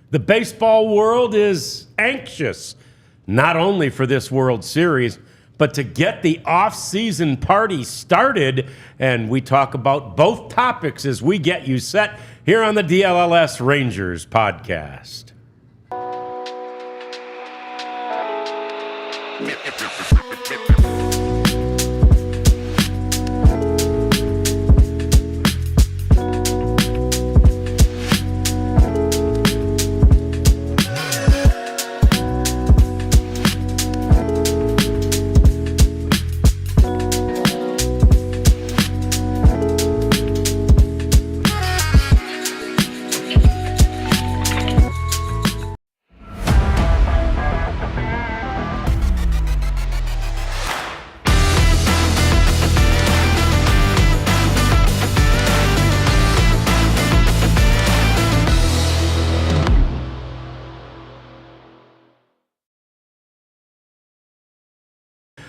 The baseball world is anxious, not only for this World Series, but to get the off-season party started. And we talk about both topics as we get you set here on the DLLS Rangers Podcast.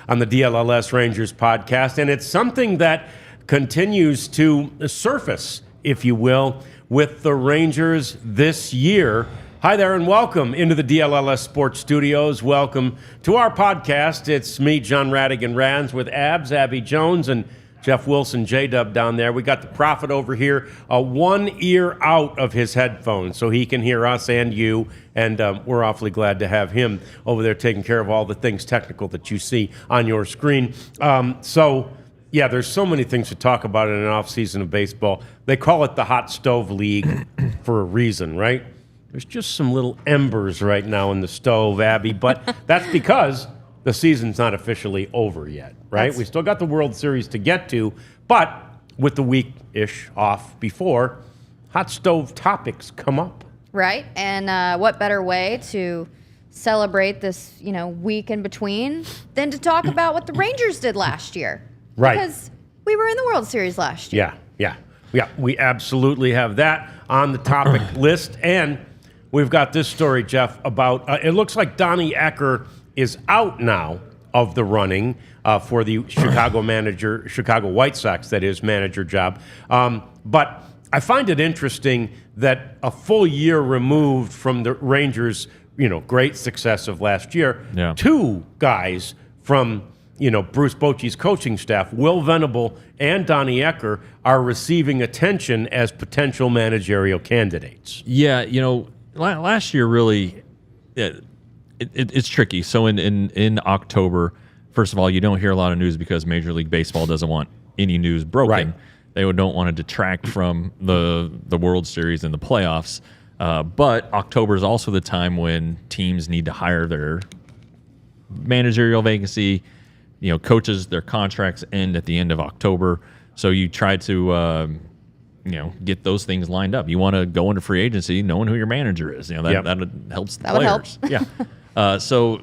On the DLLS Rangers Podcast, and it's something that continues to surface, if you will, with the Rangers this year. Hi there and welcome into the DLLS Sports Studios. Welcome to our podcast. It's me, John Radigan Rands, with Abby Jones, and Jeff Wilson, J-Dub down there. We got the Prophet over here, one ear out of his headphones so he can hear us and you, and we're awfully glad to have him over there taking care of all the things technical that you see on your screen. Yeah, there's so many things to talk about in an off-season of baseball. They call it the Hot Stove League for a reason, right? There's just some little embers right now in the stove, Abby, but that's because the season's not officially over yet, right? We still got the World Series to get to, but with the week-ish off before, hot stove topics come up. Right, and what better way to celebrate this, week in between than to talk about what the Rangers did last year? Right. Because we were in the World Series last year. Yeah, we absolutely have that on the topic list, and we've got this story, Jeff, about, it looks like Donnie Ecker is out now of the running for the Chicago White Sox, that is, manager job. But I find it interesting that a full year removed from the Rangers, great success of last year, two guys from, Bruce Bochy's coaching staff, Will Venable and Donnie Ecker, are receiving attention as potential managerial candidates. Yeah, last year really... It's tricky. So in October, first of all, you don't hear a lot of news because Major League Baseball doesn't want any news broken. Right. They don't want to detract from the World Series and the playoffs. But October is also the time when teams need to hire their managerial vacancy. Coaches, their contracts end at the end of October. So you try to get those things lined up. You want to go into free agency knowing who your manager is. That helps the players. Would help. Yeah. So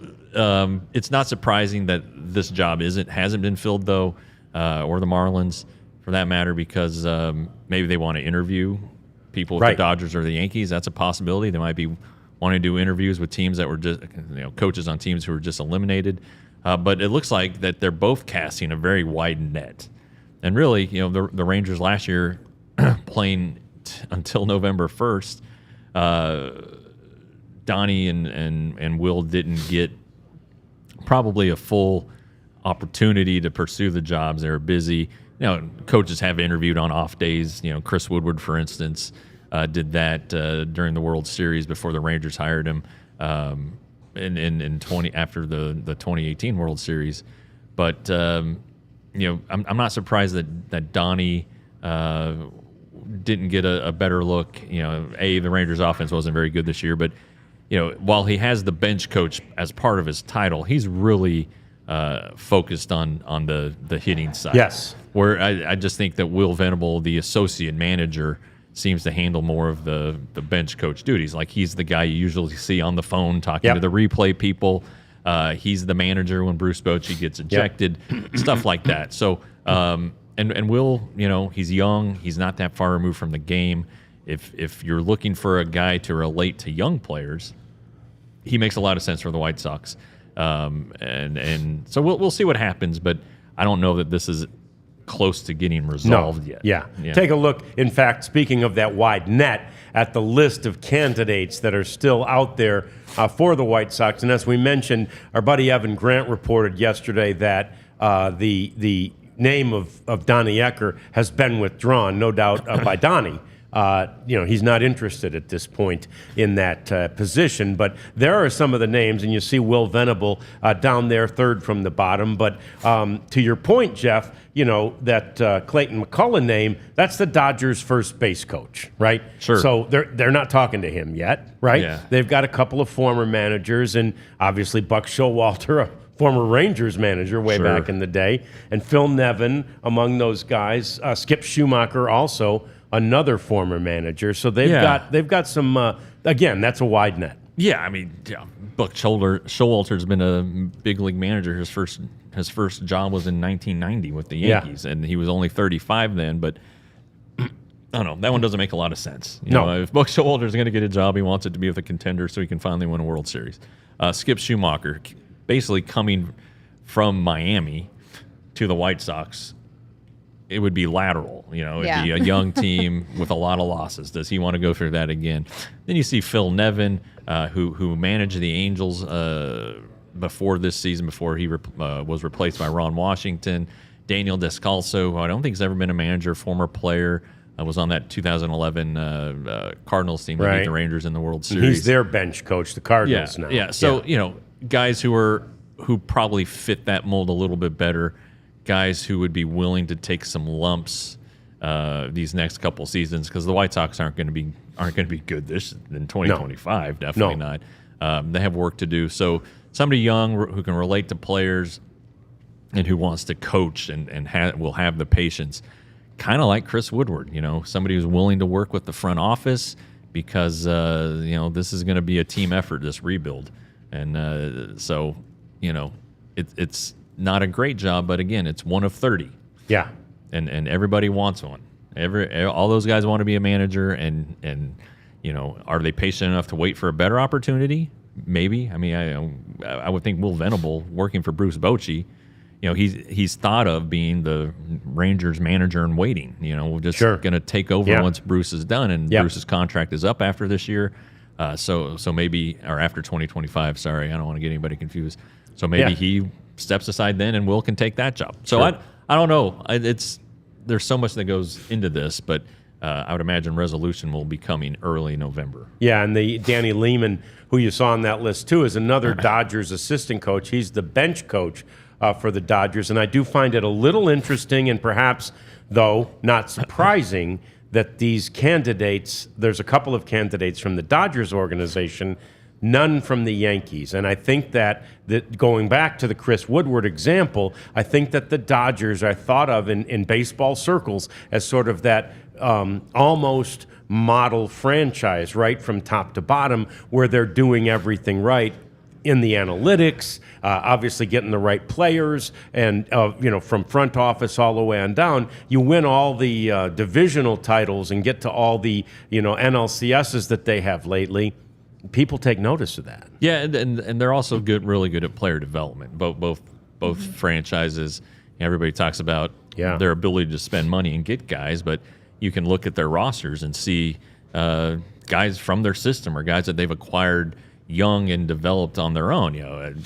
it's not surprising that this job hasn't been filled though, or the Marlins for that matter, because maybe they want to interview people with the Dodgers or the Yankees. That's a possibility. They might be wanting to do interviews with teams that were just coaches on teams who were just eliminated. But it looks like that they're both casting a very wide net. And really, the Rangers last year playing until November 1st, Donnie and Will didn't get probably a full opportunity to pursue the jobs. They were busy. Coaches have interviewed on off days. Chris Woodward, for instance, did that during the World Series before the Rangers hired him after the 2018 World Series. But I'm not surprised that Donnie didn't get a better look. The Rangers offense wasn't very good this year, but while he has the bench coach as part of his title, he's really focused on the hitting side. Yes. Where I just think that Will Venable, the associate manager, seems to handle more of the bench coach duties. Like, he's the guy you usually see on the phone talking to the replay people. He's the manager when Bruce Bochy gets ejected, stuff like that. So, and Will, he's young. He's not that far removed from the game. If you're looking for a guy to relate to young players, he makes a lot of sense for the White Sox. And so we'll see what happens, but I don't know that this is close to getting resolved yet. Yeah. Take a look. In fact, speaking of that wide net, at the list of candidates that are still out there for the White Sox. And as we mentioned, our buddy Evan Grant reported yesterday that the name of Donnie Ecker has been withdrawn, no doubt by Donnie. He's not interested at this point in that position. But there are some of the names, and you see Will Venable down there, third from the bottom. But to your point, Jeff, that Clayton McCullough name, that's the Dodgers' first base coach, right? Sure. So they're not talking to him yet, right? Yeah. They've got a couple of former managers, and obviously Buck Showalter, a former Rangers manager way back in the day, and Phil Nevin among those guys. Skip Schumacher also another former manager. So they've got some. Again, that's a wide net. Yeah, I mean, Buck Showalter's been a big league manager. His first job was in 1990 with the Yankees, and he was only 35 then. But I don't know, that one doesn't make a lot of sense. You know, if Buck Showalter's going to get a job, he wants it to be with a contender so he can finally win a World Series. Skip Schumacher, basically coming from Miami to the White Sox, it would be lateral. It'd be a young team with a lot of losses. Does he want to go through that again? Then you see Phil Nevin, who managed the Angels before this season, before he was replaced by Ron Washington. Daniel Descalso, who I don't think has ever been a manager, former player, was on that 2011 Cardinals team that beat the Rangers in the World Series. He's their bench coach, the Cardinals now. Yeah, so guys who probably fit that mold a little bit better. Guys who would be willing to take some lumps these next couple seasons, because the White Sox aren't going to be good in 2025. No. Definitely not. They have work to do. So somebody young who can relate to players and who wants to coach and will have the patience, kind of like Chris Woodward. Somebody who's willing to work with the front office, because this is going to be a team effort, this rebuild, and so it's not a great job, but again, it's one of 30. Yeah. And everybody wants one. All those guys want to be a manager, and are they patient enough to wait for a better opportunity? Maybe. I mean, I would think Will Venable, working for Bruce Bochy, he's thought of being the Rangers manager in waiting. We're just going to take over once Bruce is done, and Bruce's contract is up after this year. So maybe, or after 2025. Sorry, I don't want to get anybody confused. So maybe he steps aside then, and Will can take that job. So I don't know. There's so much that goes into this, but I would imagine resolution will be coming early November. Yeah, and the Danny Lehman, who you saw on that list too, is another Dodgers assistant coach. He's the bench coach for the Dodgers, and I do find it a little interesting, and perhaps, though, not surprising, that these candidates, there's a couple of candidates from the Dodgers organization, none from the Yankees. And I think that going back to the Chris Woodward example, I think that the Dodgers are thought of in baseball circles as sort of that almost model franchise, right, from top to bottom, where they're doing everything right in the analytics, obviously getting the right players, and from front office all the way on down. You win all the divisional titles and get to all the NLCSs that they have lately. People take notice of that. Yeah, and they're also really good at player development. Both franchises. Everybody talks about their ability to spend money and get guys, but you can look at their rosters and see guys from their system or guys that they've acquired young and developed on their own.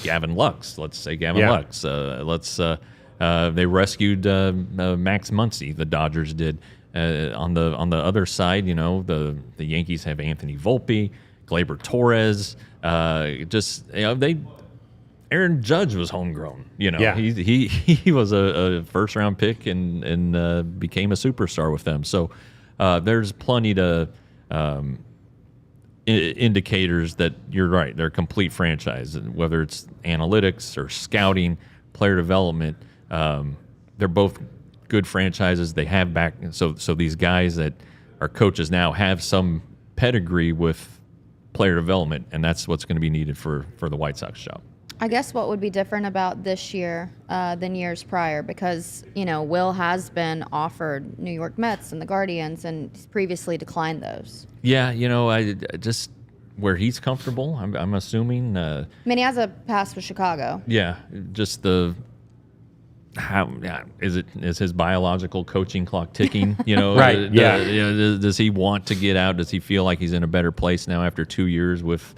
Gavin Lux. Let's say Gavin Lux. They rescued Max Muncy. The Dodgers did. On the other side, the Yankees have Anthony Volpe, Gleyber Torres. Aaron Judge was homegrown. He was a first round pick and became a superstar with them. So there's plenty to indicators that you're right. They're a complete franchise, whether it's analytics or scouting, player development. They're both good franchises. They have back. So these guys that are coaches now have some pedigree with player development, and that's what's going to be needed for the White Sox job. I guess what would be different about this year than years prior, because Will has been offered New York Mets and the Guardians, and he's previously declined those. Yeah, I just where he's comfortable. I'm assuming. I mean, he has a pass with Chicago. Yeah, just is his biological coaching clock ticking? Right. Does he want to get out? Does he feel like he's in a better place now after 2 years with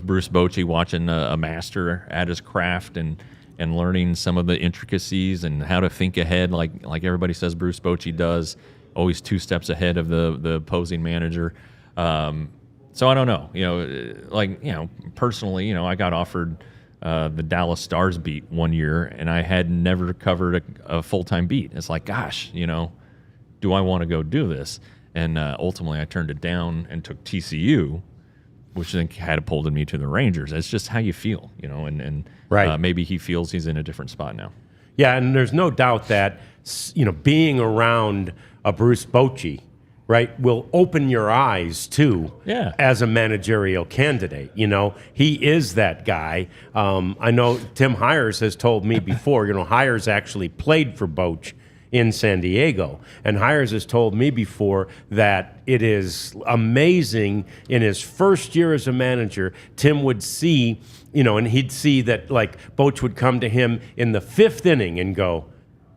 Bruce Bochy, watching a master at his craft and learning some of the intricacies and how to think ahead, like everybody says Bruce Bochy does, always 2 steps ahead of the opposing manager. So I don't know. Personally, I got offered the Dallas Stars beat one year, and I had never covered a full-time beat. It's like, gosh, do I want to go do this? And ultimately, I turned it down and took TCU, which then catapulted me to the Rangers. It's just how you feel, and right. Maybe he feels he's in a different spot now. Yeah, and there's no doubt that, being around a Bruce Bochy, right, will open your eyes too as a managerial candidate. He is that guy. I know Tim Hires has told me before, Hires actually played for Boch in San Diego. And Hires has told me before that it is amazing in his first year as a manager, Tim would see, and he'd see that Boch would come to him in the 5th inning and go,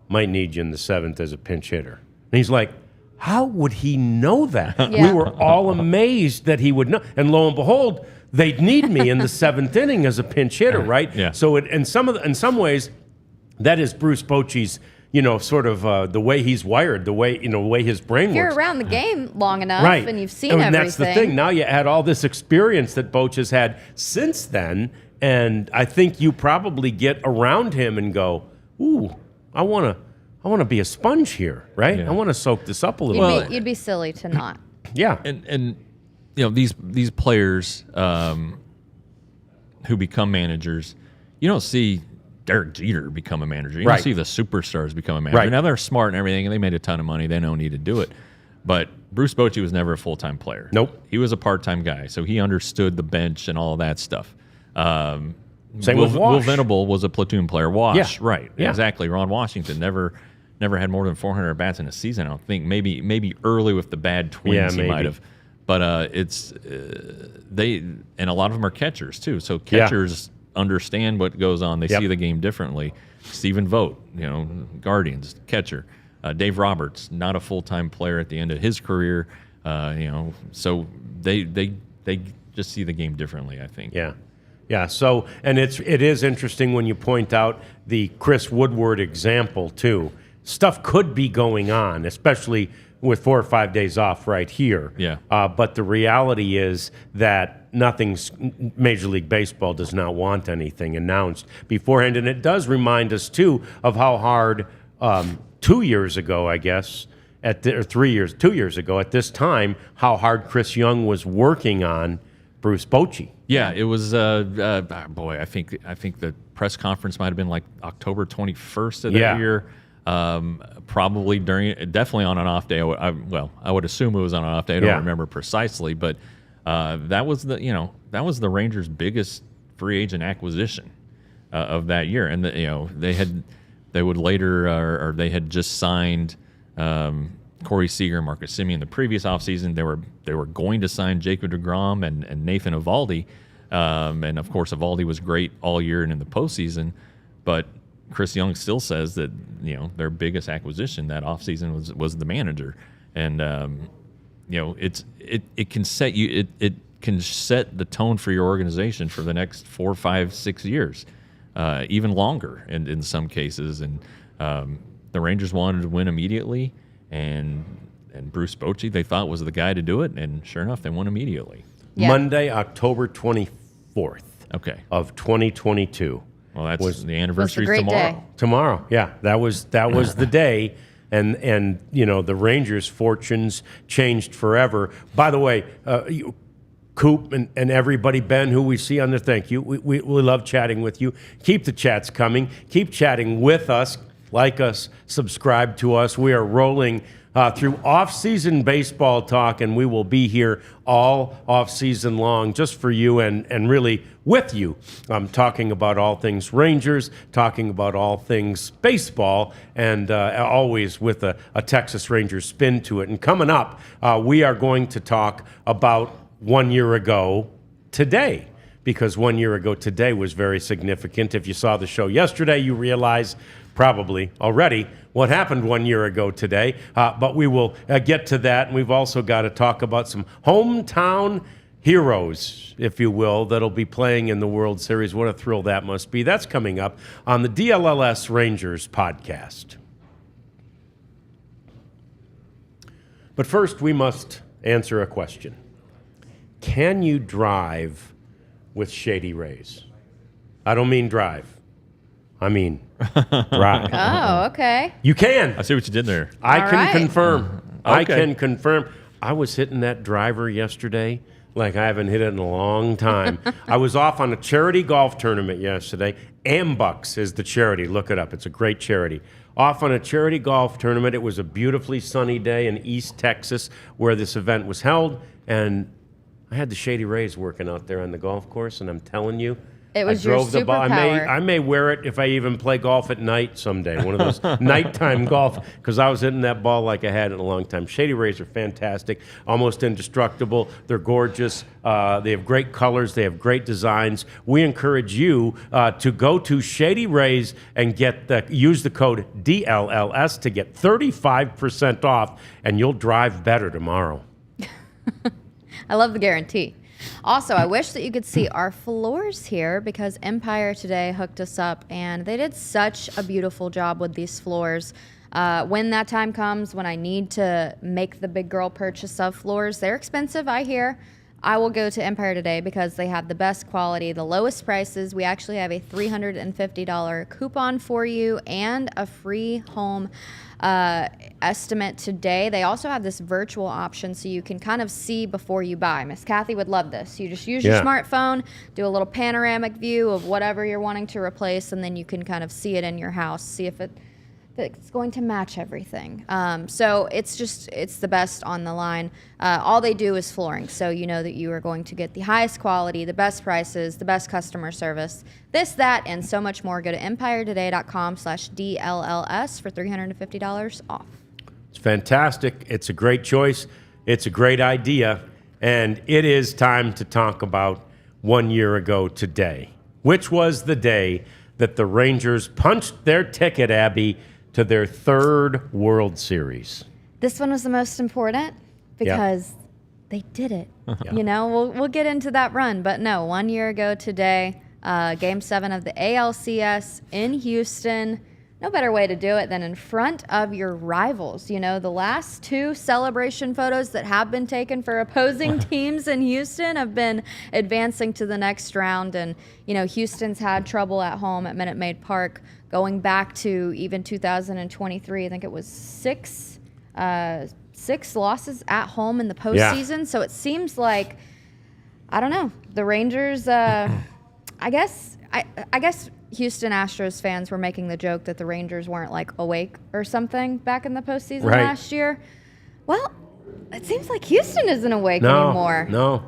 might need you in the 7th as a pinch hitter. And he's like, how would he know that? Yeah. We were all amazed that he would know. And lo and behold, they'd need me in the 7th inning as a pinch hitter, right? Yeah. So in some ways, that is Bruce Bochy's, sort of the way he's wired, the way his brain If you're works. around the game long enough Right. and you've seen and everything. that's the thing. Now you add all this experience that Boch has had since then, and I think you probably get around him and go, ooh, I want to be a sponge here, right? Yeah. I want to soak this up a little bit. You'd be silly to not. Yeah. And these players who become managers, you don't see Derek Jeter become a manager. You Right. don't see the superstars become a manager. Right. Now they're smart and everything, and they made a ton of money. They don't need to do it. But Bruce Bochy was never a full-time player. Nope. He was a part-time guy, so he understood the bench and all of that stuff. Same Will, with Will Wash. Venable was a platoon player. Wash, Yeah. right. Yeah. Exactly. Ron Washington never had more than 400 at-bats in a season, I don't think. Maybe early with the bad Twins he maybe. might have. But they and a lot of them are catchers too. So catchers understand what goes on. They see the game differently. Stephen Vogt, Guardians catcher. Dave Roberts, not a full-time player at the end of his career. So they just see the game differently, I think. Yeah. Yeah. So, and it is interesting when you point out the Chris Woodward example too. Stuff could be going on, especially with 4 or 5 days off right here. Yeah. But the reality is that Major League Baseball does not want anything announced beforehand. And it does remind us too of how hard 2 years ago, I guess, 2 years ago at this time, how hard Chris Young was working on Bruce Bochy. Yeah, it was. Boy, I think the press conference might have been like October 21st of that year. Probably definitely on an off day. I would assume it was on an off day. I don't remember precisely, but that was the Rangers' biggest free agent acquisition of that year, and they had just signed Corey Seager, Marcus Semien the previous offseason. They were going to sign Jacob deGrom and Nathan Eovaldi, and of course Eovaldi was great all year and in the postseason, but Chris Young still says that their biggest acquisition that offseason was the manager, and it can set you it can set the tone for your organization for the next 4, 5, 6 years, even longer in some cases. And the Rangers wanted to win immediately, and Bruce Bochy they thought was the guy to do it, and sure enough, they won immediately. Yeah. Monday, October 24th Okay. of 2022. Well, that's the anniversary great tomorrow. day. Tomorrow, yeah, that was the day, and the Rangers' fortunes changed forever. By the way, Coop and everybody, Ben, who we see on there, thank you. We love chatting with you. Keep the chats coming. Keep chatting with us. Like us, subscribe to us. We are rolling through off-season baseball talk, and we will be here all off-season long just for you and really with you. Talking about all things Rangers, talking about all things baseball, and always with a Texas Rangers spin to it. And coming up, we are going to talk about 1 year ago today, because 1 year ago today was very significant. If you saw the show yesterday, you realize probably already what happened 1 year ago today, but we will get to that. And we've also got to talk about some hometown heroes, if you will, that'll be playing in the World Series. What a thrill that must be. That's coming up on the DLLS Rangers podcast. But first, we must answer a question. Can you drive with Shady Rays? I don't mean drive. I mean drive. Oh, okay. You can. I see what you did there. I All can right. confirm. I Okay. can confirm. I was hitting that driver yesterday like I haven't hit it in a long time. I was off on a charity golf tournament yesterday. Ambucks is the charity. Look it up. It's a great charity. Off on a charity golf tournament. It was a beautifully sunny day in East Texas where this event was held. And I had the Shady Rays working out there on the golf course. And I'm telling you, It was I your drove the ball. superpower. I may wear it if I even play golf at night someday. One of those nighttime golf, because I was hitting that ball like I had in a long time. Shady Rays are fantastic, almost indestructible. They're gorgeous. They have great colors. They have great designs. We encourage you to go to Shady Rays and use the code DLLS to get 35% off, and you'll drive better tomorrow. I love the guarantee. Also, I wish that you could see our floors here because Empire today hooked us up and they did such a beautiful job with these floors. When that time comes, when I need to make the big girl purchase of floors, they're expensive, I hear. I will go to Empire today because they have the best quality, the lowest prices. We actually have a $350 coupon for you and a free home estimate today. They also have this virtual option so you can kind of see before you buy. Miss Kathy would love this. You just use your smartphone, do a little panoramic view of whatever you're wanting to replace, and then you can kind of see it in your house, see if it's going to match everything. So it's the best on the line. All they do is flooring, so you know that you are going to get the highest quality, the best prices, the best customer service, this, that, and so much more. Go to empiretoday.com/DLLS for $350 off. It's fantastic. It's a great choice. It's a great idea. And it is time to talk about 1 year ago today, which was the day that the Rangers punched their ticket, Abby, to their third World Series. This one was the most important because they did it. You know, we'll get into that run, but no, 1 year ago today, Game 7 of the ALCS in Houston. No better way to do it than in front of your rivals. You know, the last two celebration photos that have been taken for opposing teams in Houston have been advancing to the next round. And, you know, Houston's had trouble at home at Minute Maid Park going back to even 2023. I think it was six losses at home in the postseason. Yeah. So it seems like, I don't know, the Rangers, I guess Houston Astros fans were making the joke that the Rangers weren't like awake or something back in the postseason last year. Well, it seems like Houston isn't awake anymore. No.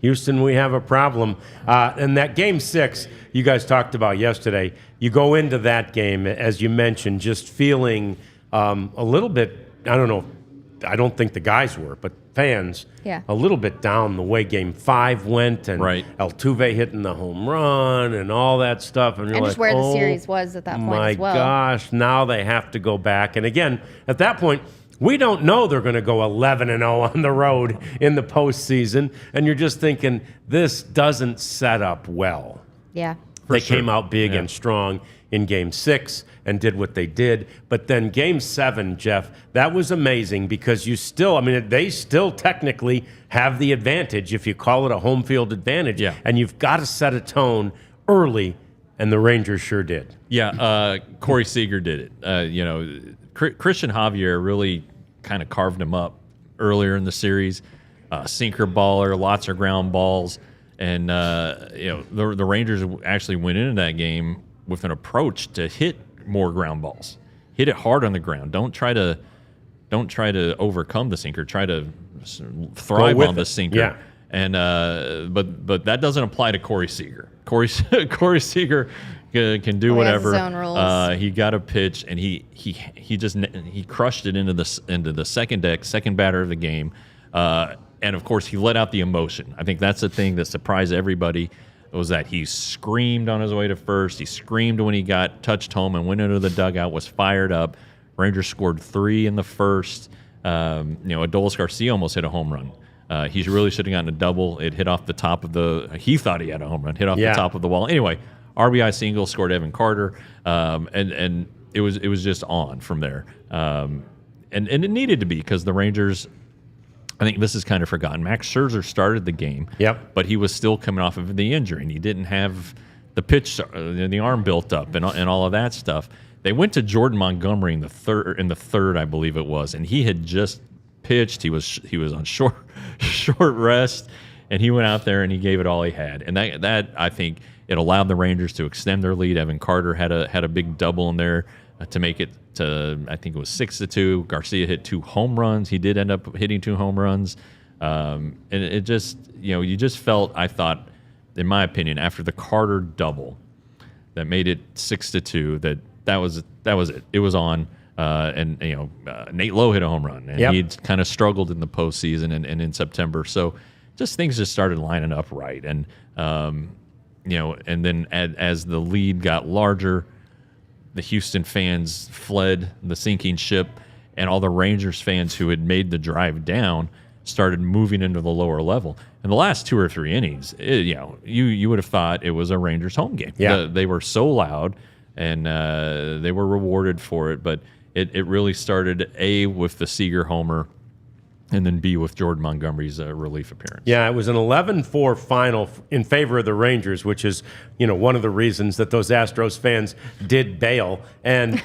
Houston, we have a problem. And that Game 6 you guys talked about yesterday, you go into that game, as you mentioned, just feeling a little bit, I don't think the guys were, but fans, a little bit down the way Game 5 went, and Altuve hitting the home run and all that stuff. And just where the series was at that point as well. My gosh, now they have to go back. And again, at that point, we don't know they're going to go 11-0 on the road in the postseason. And you're just thinking, this doesn't set up well. Yeah. They came out big and strong in Game 6 and did what they did. But then Game 7, Jeff, that was amazing because they still technically have the advantage if you call it a home field advantage. Yeah. And you've got to set a tone early, and the Rangers sure did. Yeah, Corey Seager did it. Christian Javier really kind of carved him up earlier in the series. Sinker baller, lots of ground balls. And, the Rangers actually went into that game with an approach to hit more ground balls. Hit it hard on the ground. Don't try to overcome the sinker. Try to thrive on the sinker. Yeah. And but that doesn't apply to Corey Seager. Corey Seager can do whatever. He has his own rules. He got a pitch and he crushed it into the second batter of the game. And of course, he let out the emotion. I think that's the thing that surprised everybody. was that he screamed on his way to first. He screamed when he got touched home and went into the dugout, was fired up. Rangers scored 3 in the first. Adolis Garcia almost hit a home run. He really should have gotten a double. It hit off the top of he thought he had a home run, hit off the top of the wall. Anyway, RBI single, scored Evan Carter, and it was just on from there. And it needed to be because the Rangers, I think this is kind of forgotten. Max Scherzer started the game, but he was still coming off of the injury, and he didn't have the pitch, the arm built up, and all of that stuff. They went to Jordan Montgomery in the third, I believe it was, and he had just pitched. He was on short rest, and he went out there and he gave it all he had. And that I think it allowed the Rangers to extend their lead. Evan Carter had a big double in there to make it to, I think it was 6-2. Garcia hit 2 home runs. He did end up hitting 2 home runs, and it just you just felt, I thought, in my opinion, after the Carter double that made it 6-2, that was it. It was on. Nate Lowe hit a home run, and he'd kind of struggled in the postseason and in September. So things just started lining up right. And, and then as the lead got larger, the Houston fans fled the sinking ship, and all the Rangers fans who had made the drive down started moving into the lower level. In the last 2 or 3 innings, you would have thought it was a Rangers home game. Yeah. They were so loud, and they were rewarded for it, but it really started, A, with the Seager homer, and then B, with Jordan Montgomery's relief appearance. Yeah, it was an 11-4 final in favor of the Rangers, which is, one of the reasons that those Astros fans did bail. And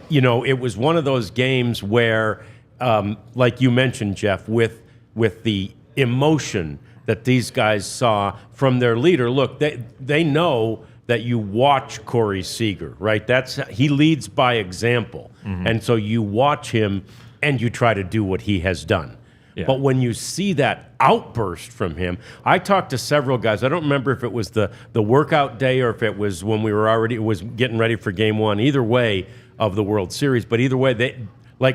it was one of those games where, like you mentioned, Jeff, with the emotion that these guys saw from their leader. Look, they know that you watch Corey Seager, right? He leads by example. Mm-hmm. And so you watch him and you try to do what he has done. Yeah. But when you see that outburst from him, I talked to several guys. I don't remember if it was the workout day or if it was when we were getting ready for game 1, either way of the World Series. But either way,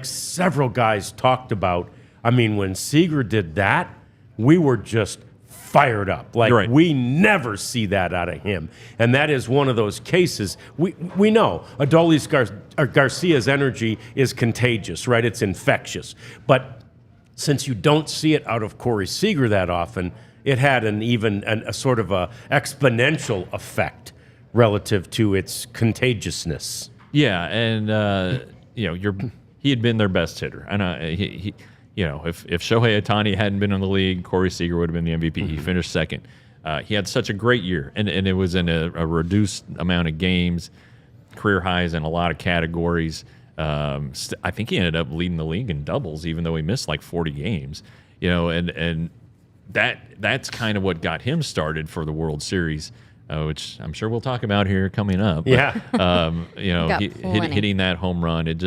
several guys talked about, when Seager did that, we were just fired up. Right. We never see that out of him. And that is one of those cases. We know Adolis Garcia's energy is contagious, right? It's infectious. But since you don't see it out of Corey Seager that often, it had a sort of a exponential effect relative to its contagiousness. Yeah, and he had been their best hitter. And if Shohei Ohtani hadn't been in the league, Corey Seager would have been the MVP. Mm-hmm. He finished second. He had such a great year, and it was in a reduced amount of games, career highs in a lot of categories. I think he ended up leading the league in doubles, even though he missed 40 games. And that's kind of what got him started for the World Series, which I'm sure we'll talk about here coming up. But, hitting that home run, it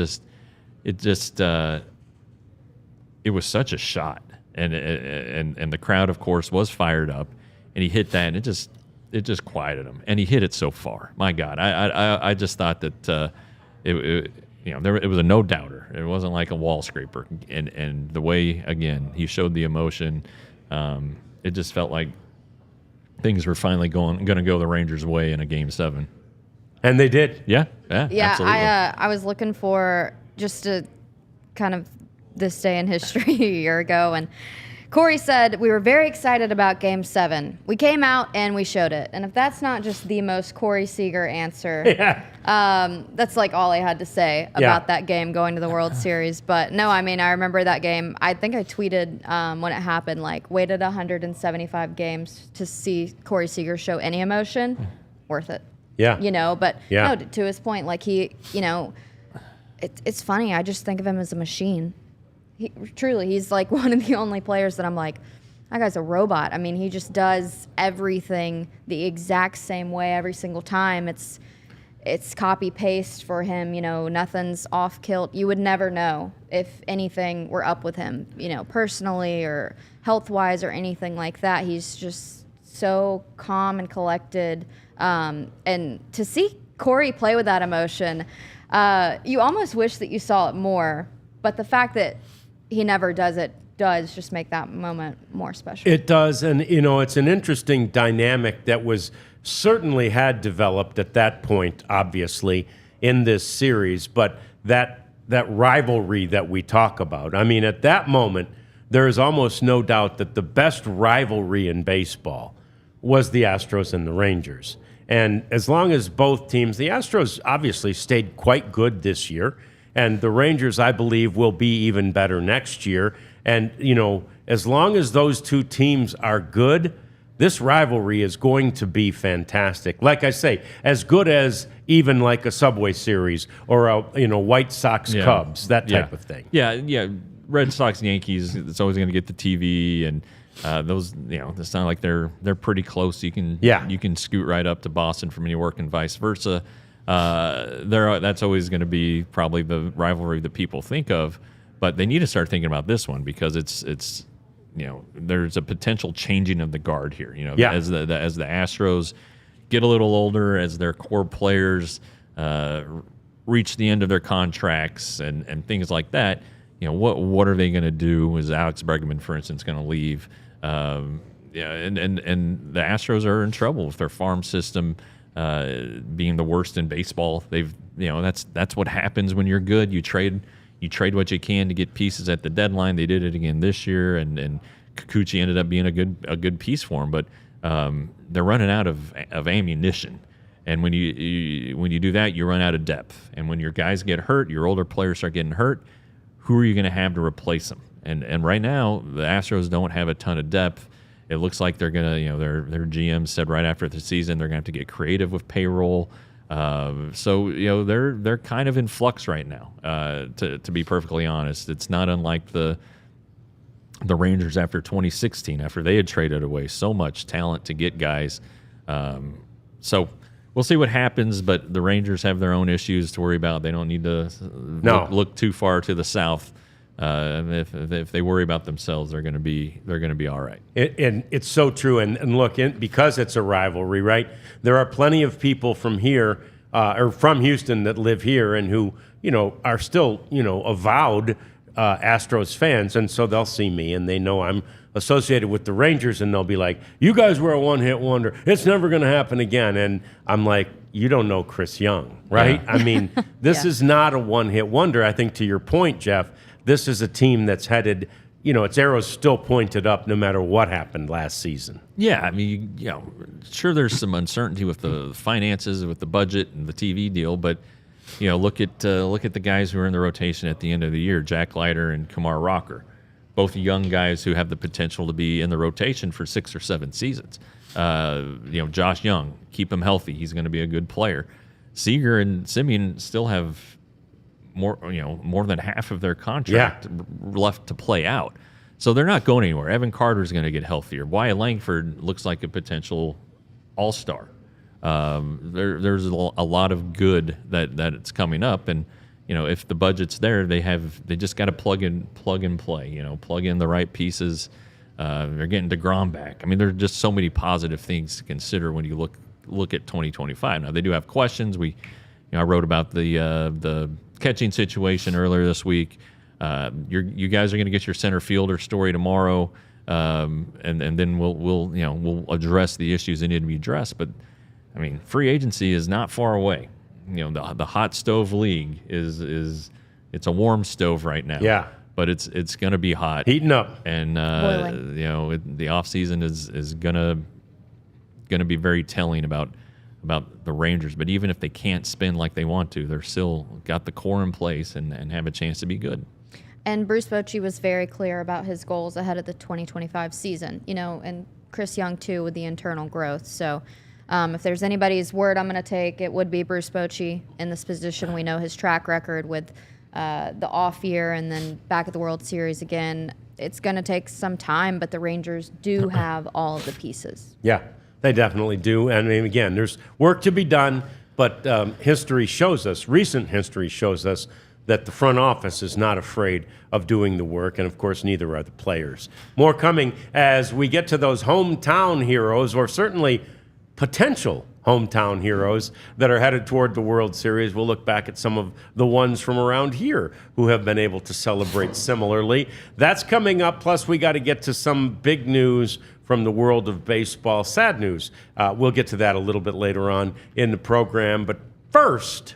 was such a shot, and the crowd, of course, was fired up, and he hit that, and it just quieted him, and he hit it so far. My God, I just thought that it was a no doubter. It wasn't like a wall scraper, and the way, again, he showed the emotion, it just felt like things were finally going to go the Rangers' way in a Game 7, and they did. Yeah, absolutely. I was looking for just a kind of this day in history a year ago, and Corey said, "We were very excited about Game 7. We came out and we showed it." And if that's not just the most Corey Seager answer, that's all I had to say about that game going to the World Series. But no, I remember that game. I think I tweeted when it happened, waited 175 games to see Corey Seager show any emotion. Worth it. Yeah. But no, to his point, it's funny. I just think of him as a machine. He's one of the only players that I'm like, that guy's a robot. He just does everything the exact same way every single time. It's copy paste for him. Nothing's off kilt. You would never know if anything were up with him, personally or health wise or anything like that. He's just so calm and collected. And to see Corey play with that emotion, you almost wish that you saw it more. But the fact that he never does it does just make that moment more special. It does, and it's an interesting dynamic that was certainly had developed at that point, obviously, in this series, but that rivalry that we talk about. I mean, at that moment, there is almost no doubt that the best rivalry in baseball was the Astros and the Rangers. And as long as both teams, the Astros obviously stayed quite good this year, and the Rangers, I believe, will be even better next year. And, as long as those two teams are good, this rivalry is going to be fantastic. Like I say, as good as even like a Subway Series or a White Sox Cubs, that type of thing. Yeah. Red Sox Yankees, it's always going to get the TV, and those, it's not like they're pretty close. You can scoot right up to Boston from New York and vice versa. That's always going to be probably the rivalry that people think of, but they need to start thinking about this one because it's there's a potential changing of the guard here. As the Astros get a little older, as their core players reach the end of their contracts and things like that. What are they going to do? Is Alex Bregman, for instance, going to leave? And the Astros are in trouble with their farm system being the worst in baseball. That's what happens when you're good. You trade what you can to get pieces at the deadline. They did it again this year, and Kikuchi ended up being a good piece for them. But they're running out of ammunition. And when you do that, you run out of depth. And when your guys get hurt, your older players start getting hurt. Who are you going to have to replace them? And right now, the Astros don't have a ton of depth. It looks like they're going to, their GM said right after the season they're going to have to get creative with payroll. So they're kind of in flux right now. To be perfectly honest, it's not unlike the Rangers after 2016, after they had traded away so much talent to get guys. So we'll see what happens, but the Rangers have their own issues to worry about. They don't need to look too far to the south. If they worry about themselves, they're going to be all right. And it's so true. And look, because it's a rivalry, right? There are plenty of people from here or from Houston that live here and who are still avowed Astros fans, and so they'll see me and they know I'm associated with the Rangers, and they'll be like, "You guys were a one-hit wonder. It's never going to happen again." And I'm like, "You don't know Chris Young, right?" Yeah. I mean, this is not a one-hit wonder. I think to your point, Jeff, this is a team that's headed, its arrow's still pointed up no matter what happened last season. Yeah, I mean, sure there's some uncertainty with the finances, with the budget and the TV deal, but look at the guys who are in the rotation at the end of the year, Jack Leiter and Kumar Rocker, both young guys who have the potential to be in the rotation for 6 or 7 seasons. Josh Young, keep him healthy, he's going to be a good player. Seager and Simeon still have more than half of their contract left to play out. So they're not going anywhere. Evan Carter's going to get healthier. Wyatt Langford looks like a potential all-star. There's a lot of good that it's coming up, and if the budget's there, they just got to plug and play. Plug in the right pieces. They're getting DeGrom back. I mean, there are just so many positive things to consider when you look at 2025. Now they do have questions. I wrote about the catching situation earlier this week. You guys are going to get your center fielder story tomorrow, and then we'll address the issues that need to be addressed. But I mean, free agency is not far away. The hot stove league is it's a warm stove right now. Yeah, but it's going to be hot, heating up, and the off season is going to be very telling about the Rangers. But even if they can't spin like they want to, they're still got the core in place and have a chance to be good. And Bruce Bochy was very clear about his goals ahead of the 2025 season, and Chris Young too with the internal growth. So if there's anybody's word I'm going to take, it would be Bruce Bochy in this position. We know his track record with the off year and then back at the World Series again. It's going to take some time, but the Rangers do have all of the pieces. Yeah. They definitely do. And I mean, again, there's work to be done, but recent history shows us that the front office is not afraid of doing the work, and of course, neither are the players. More coming as we get to those hometown heroes, or certainly potential hometown heroes that are headed toward the World Series. We'll look back at some of the ones from around here who have been able to celebrate similarly. That's coming up. Plus, we got to get to some big news from the world of baseball. Sad news. We'll get to that a little bit later on in the program. But first...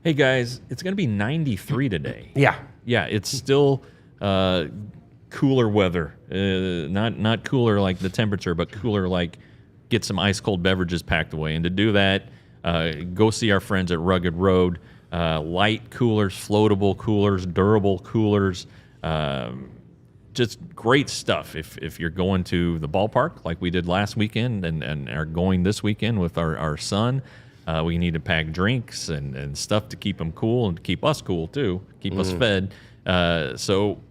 Hey guys, it's going to be 93 today. Yeah. Yeah, it's still cooler weather. Not cooler like the temperature, but cooler like get some ice cold beverages packed away. And to do that, go see our friends at Rugged Road. Light coolers, floatable coolers, durable coolers. Just great stuff. If you're going to the ballpark like we did last weekend and are going this weekend with our son, we need to pack drinks and stuff to keep them cool and to keep us cool too, keep us fed. So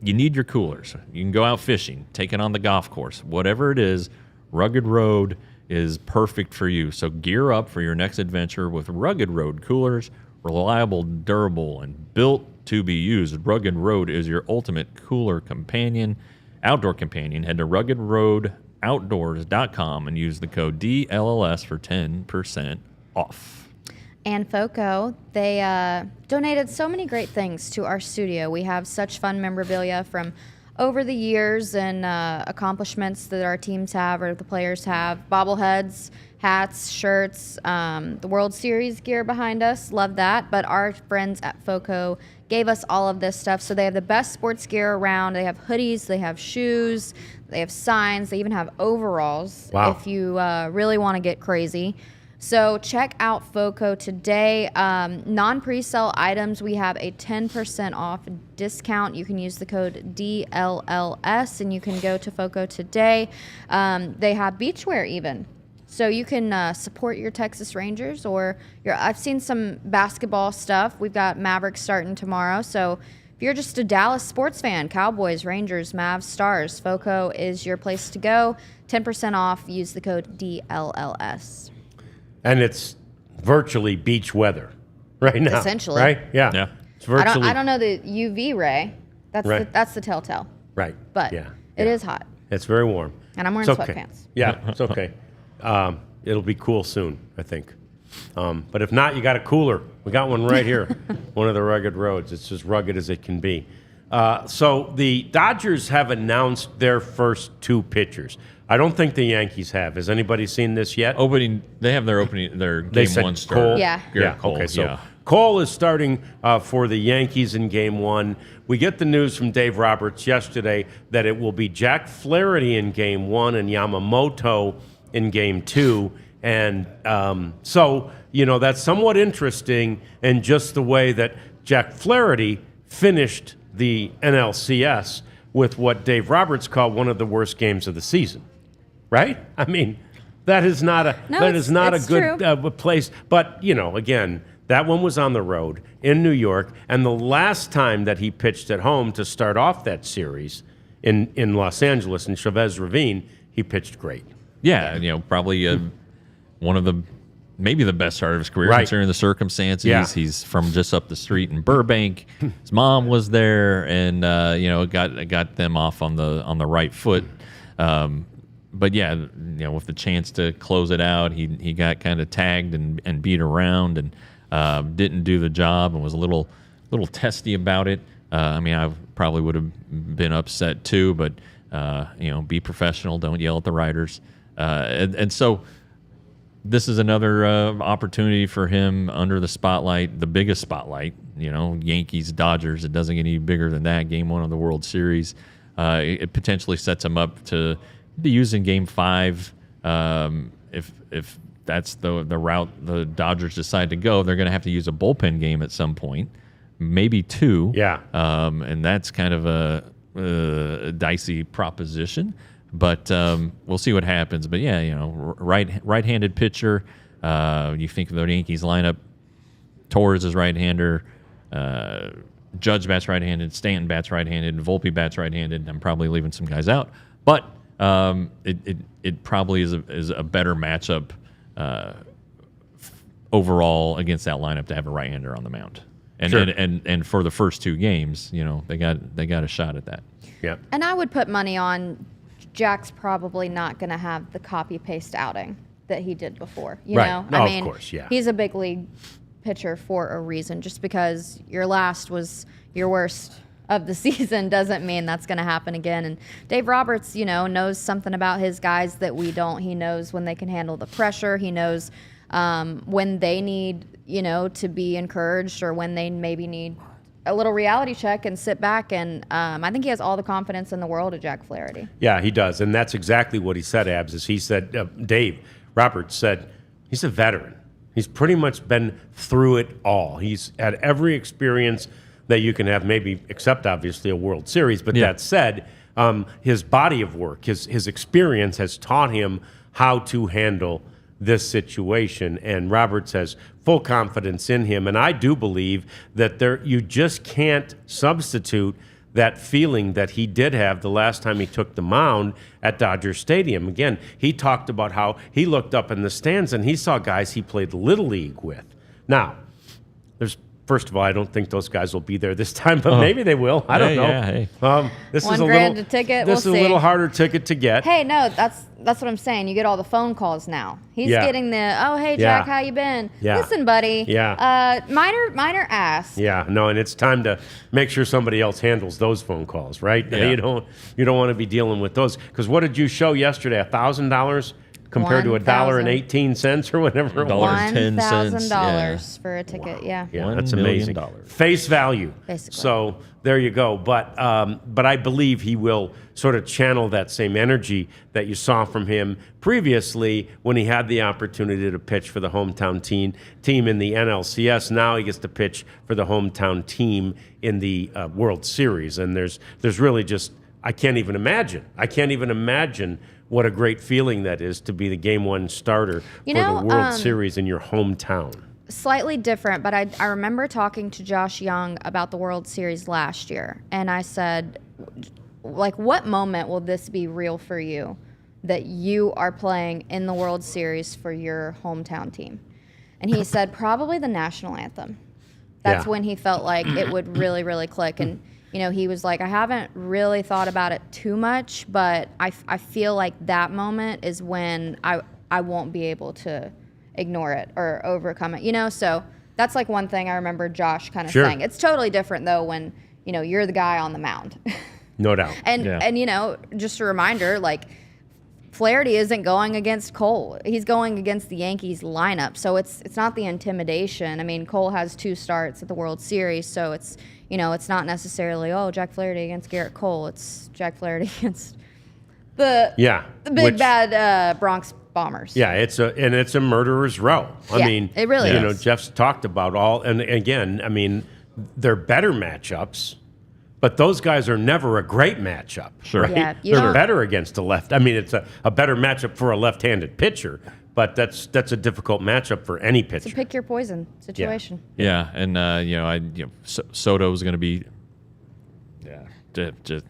you need your coolers. You can go out fishing, take it on the golf course, whatever it is. Rugged Road is perfect for you. So gear up for your next adventure with Rugged Road coolers, reliable, durable, and built to be used. Rugged Road is your ultimate cooler companion, outdoor companion. Head to ruggedroadoutdoors.com and use the code DLLS for 10% off. And FOCO, they donated so many great things to our studio. We have such fun memorabilia from over the years and accomplishments that our teams have or the players have. Bobbleheads, hats, shirts, the World Series gear behind us. Love that. But our friends at FOCO gave us all of this stuff. So they have the best sports gear around. They have hoodies, they have shoes, they have signs, they even have overalls. Wow. If you really want to get crazy. So check out FOCO today. Non-presale items, we have a 10% off discount. You can use the code DLLS, and you can go to FOCO today. They have beachwear even. So you can support your Texas Rangers or I've seen some basketball stuff. We've got Mavericks starting tomorrow. So if you're just a Dallas sports fan, Cowboys, Rangers, Mavs, Stars, FOCO is your place to go. 10% off. Use the code DLLS. And it's virtually beach weather right now. Essentially. Right? Yeah. Yeah. It's virtually. I don't know the UV ray. That's Right. that's the telltale. Right. But yeah. it is hot. It's very warm. And I'm wearing It's okay. sweatpants. Yeah, it's okay. It'll be cool soon, I think. But if not, you got a cooler. We got one right here, one of the Rugged Roads. It's as rugged as it can be. So the Dodgers have announced their first two pitchers. I don't think the Yankees have. Has anybody seen this yet? They have their They game said one start. Cole. Yeah. Garrett Cole, Okay. So yeah. Cole is starting for the Yankees in Game 1. We get the news from Dave Roberts yesterday that it will be Jack Flaherty in Game 1 and Yamamoto in Game 2. And so, that's somewhat interesting in just the way that Jack Flaherty finished the NLCS with what Dave Roberts called one of the worst games of the season. Right? I mean, that is not a it's good place. But, again, that one was on the road in New York. And the last time that he pitched at home to start off that series in Los Angeles, in Chavez Ravine, he pitched great. Yeah, probably one of maybe the best start of his career, Right. considering the circumstances. Yeah. He's from just up the street in Burbank. His mom was there, and got them off on the right foot. But yeah, with the chance to close it out, he got kind of tagged and beat around and didn't do the job and was a little testy about it. I probably would have been upset too, but be professional. Don't yell at the writers. And so this is another opportunity for him under the spotlight, the biggest spotlight. Yankees, Dodgers. It doesn't get any bigger than that. Game 1 of the World Series. It potentially sets him up to be used in Game 5. If that's the route the Dodgers decide to go, they're going to have to use a bullpen game at some point, maybe 2. Yeah. And that's kind of a dicey proposition. But we'll see what happens. But yeah, right-handed pitcher. You think of the Yankees lineup: Torres is right-hander, Judge bats right-handed, Stanton bats right-handed, and Volpe bats right-handed. I'm probably leaving some guys out, but it probably is a better matchup overall against that lineup to have a right-hander on the mound. And Sure. and for the first 2 games, they got a shot at that. Yeah. And I would put money on Jack's probably not going to have the copy-paste outing that he did before. You Right. know? No, I mean, of course, yeah. He's a big league pitcher for a reason. Just because your last was your worst of the season doesn't mean that's going to happen again. And Dave Roberts, knows something about his guys that we don't. He knows when they can handle the pressure. He knows when they need, to be encouraged, or when they maybe need a little reality check and sit back. And I think he has all the confidence in the world of Jack Flaherty. Yeah, he does. And that's exactly what he said, Abs, is he said, Dave Roberts said, he's a veteran. He's pretty much been through it all. He's had every experience that you can have, maybe except obviously a World Series. But that said, his body of work, his experience has taught him how to handle this situation, and Roberts has full confidence in him. And I do believe that you just can't substitute that feeling that he did have the last time he took the mound at Dodger Stadium. Again, he talked about how he looked up in the stands and he saw guys he played Little League with. Now, first of all, I don't think those guys will be there this time, but maybe they will. I don't know. Yeah, hey. This $1 is a grand little a ticket. This We'll is a little see. harder ticket to get. Hey, no, that's what I'm saying. You get all the phone calls now. He's Yeah. getting oh, hey, Yeah. Jack, how you been? Yeah. Listen, buddy. Yeah. Minor ask. Yeah, no, and it's time to make sure somebody else handles those phone calls, right? Yeah. You don't want to be dealing with those, because what did you show yesterday? $1,000 compared to $1.18 or whatever it was. $1.10, $1,000 for a ticket. Yeah. Yeah, $1 that's million. amazing. Face value. Basically. So there you go. But I believe he will sort of channel that same energy that you saw from him previously when he had the opportunity to pitch for the hometown team in the NLCS. Now he gets to pitch for the hometown team in the World Series. And there's really just, I can't even imagine what a great feeling that is to be the Game 1 starter for the World Series in your hometown. Slightly different, but I remember talking to Josh Young about the World Series last year, and I said, like, what moment will this be real for you, that you are playing in the World Series for your hometown team? And he said, probably the national anthem. That's when he felt like it would really, really click. And he was like, I haven't really thought about it too much, but I feel like that moment is when I won't be able to ignore it or overcome it, So that's like one thing I remember Josh kind of saying. It's totally different, though, when, you're the guy on the mound. No doubt. And just a reminder, like, Flaherty isn't going against Cole. He's going against the Yankees lineup. So it's not the intimidation. I mean, Cole has 2 starts at the World Series, so it's not necessarily, Jack Flaherty against Garrett Cole. It's Jack Flaherty against the big bad Bronx Bombers. Yeah, it's a murderer's row. I mean, it really is. Jeff's talked about and again, I mean, they're better matchups, but those guys are never a great matchup. Sure. Right? Yeah, They're better against a left. I mean, it's a better matchup for a left-handed pitcher, but that's a difficult matchup for any pitcher. It's a pick your poison situation. Yeah, and Soto's going to be,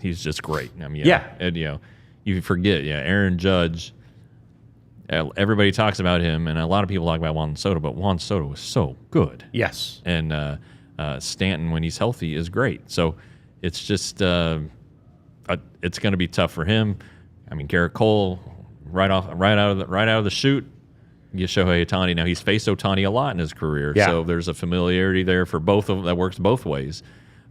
he's just great. I mean, and you forget, Aaron Judge. Everybody talks about him, and a lot of people talk about Juan Soto, but Juan Soto is so good. Yes, and Stanton, when he's healthy, is great. So it's just it's going to be tough for him. I mean, Garrett Cole, right out of the chute. You Shohei Ohtani. Now, he's faced Ohtani a lot in his career, so there's a familiarity there for both of them that works both ways.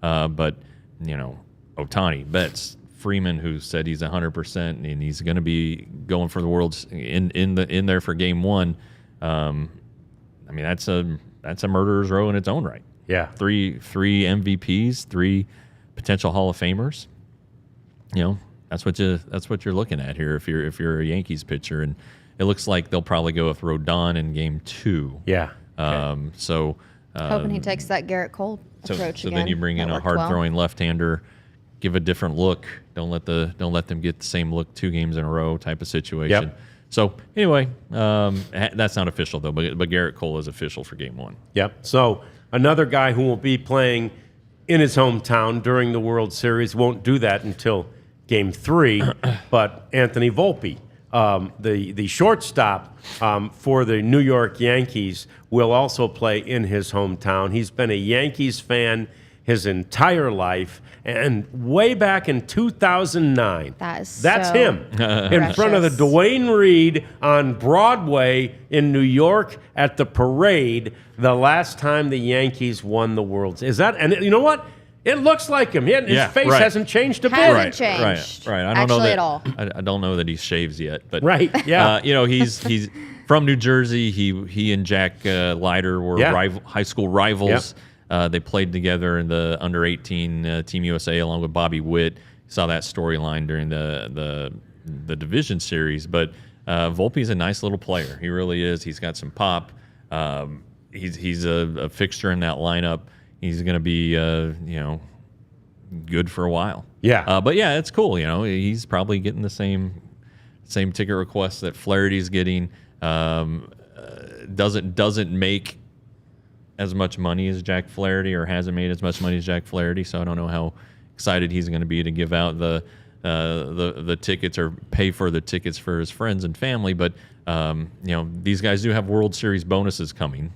But Ohtani, Betts, Freeman, who said he's 100% and he's going to be going for the World's in there for Game 1. I mean, that's a murderer's row in its own right. Yeah, three MVPs, 3 potential Hall of Famers. That's what you're looking at here if you're a Yankees pitcher, and it looks like they'll probably go with Rodon in Game 2. Yeah. Okay. Hoping he takes that Garrett Cole approach so again. then you bring in a hard-throwing left-hander, give a different look. Don't let them get the same look 2 games in a row type of situation. Yep. So anyway, that's not official though, but Garrett Cole is official for Game 1. Yep. So another guy who will be playing in his hometown during the World Series won't do that until Game 3, but Anthony Volpe, the shortstop for the New York Yankees, will also play in his hometown. He's been a Yankees fan his entire life. And way back in 2009, That's so him in front of the Dwayne Reed on Broadway in New York at the parade, the last time the Yankees won the World Series. Is that, and you know what? It looks like him. His face hasn't changed a bit. Hasn't changed. Right. I don't know that at all. I don't know that he shaves yet, but yeah. He's from New Jersey. He and Jack Leiter were high school rivals. They played together in the under 18 Team USA along with Bobby Witt. Saw that storyline during the division series. But Volpe's a nice little player. He really is. He's got some pop. He's a fixture in that lineup. He's going to be, good for a while. Yeah. But yeah, it's cool. He's probably getting the same ticket requests that Flaherty's getting. Doesn't make as much money as Jack Flaherty, or hasn't made as much money as Jack Flaherty. So I don't know how excited he's going to be to give out the tickets or pay for the tickets for his friends and family. But these guys do have World Series bonuses coming.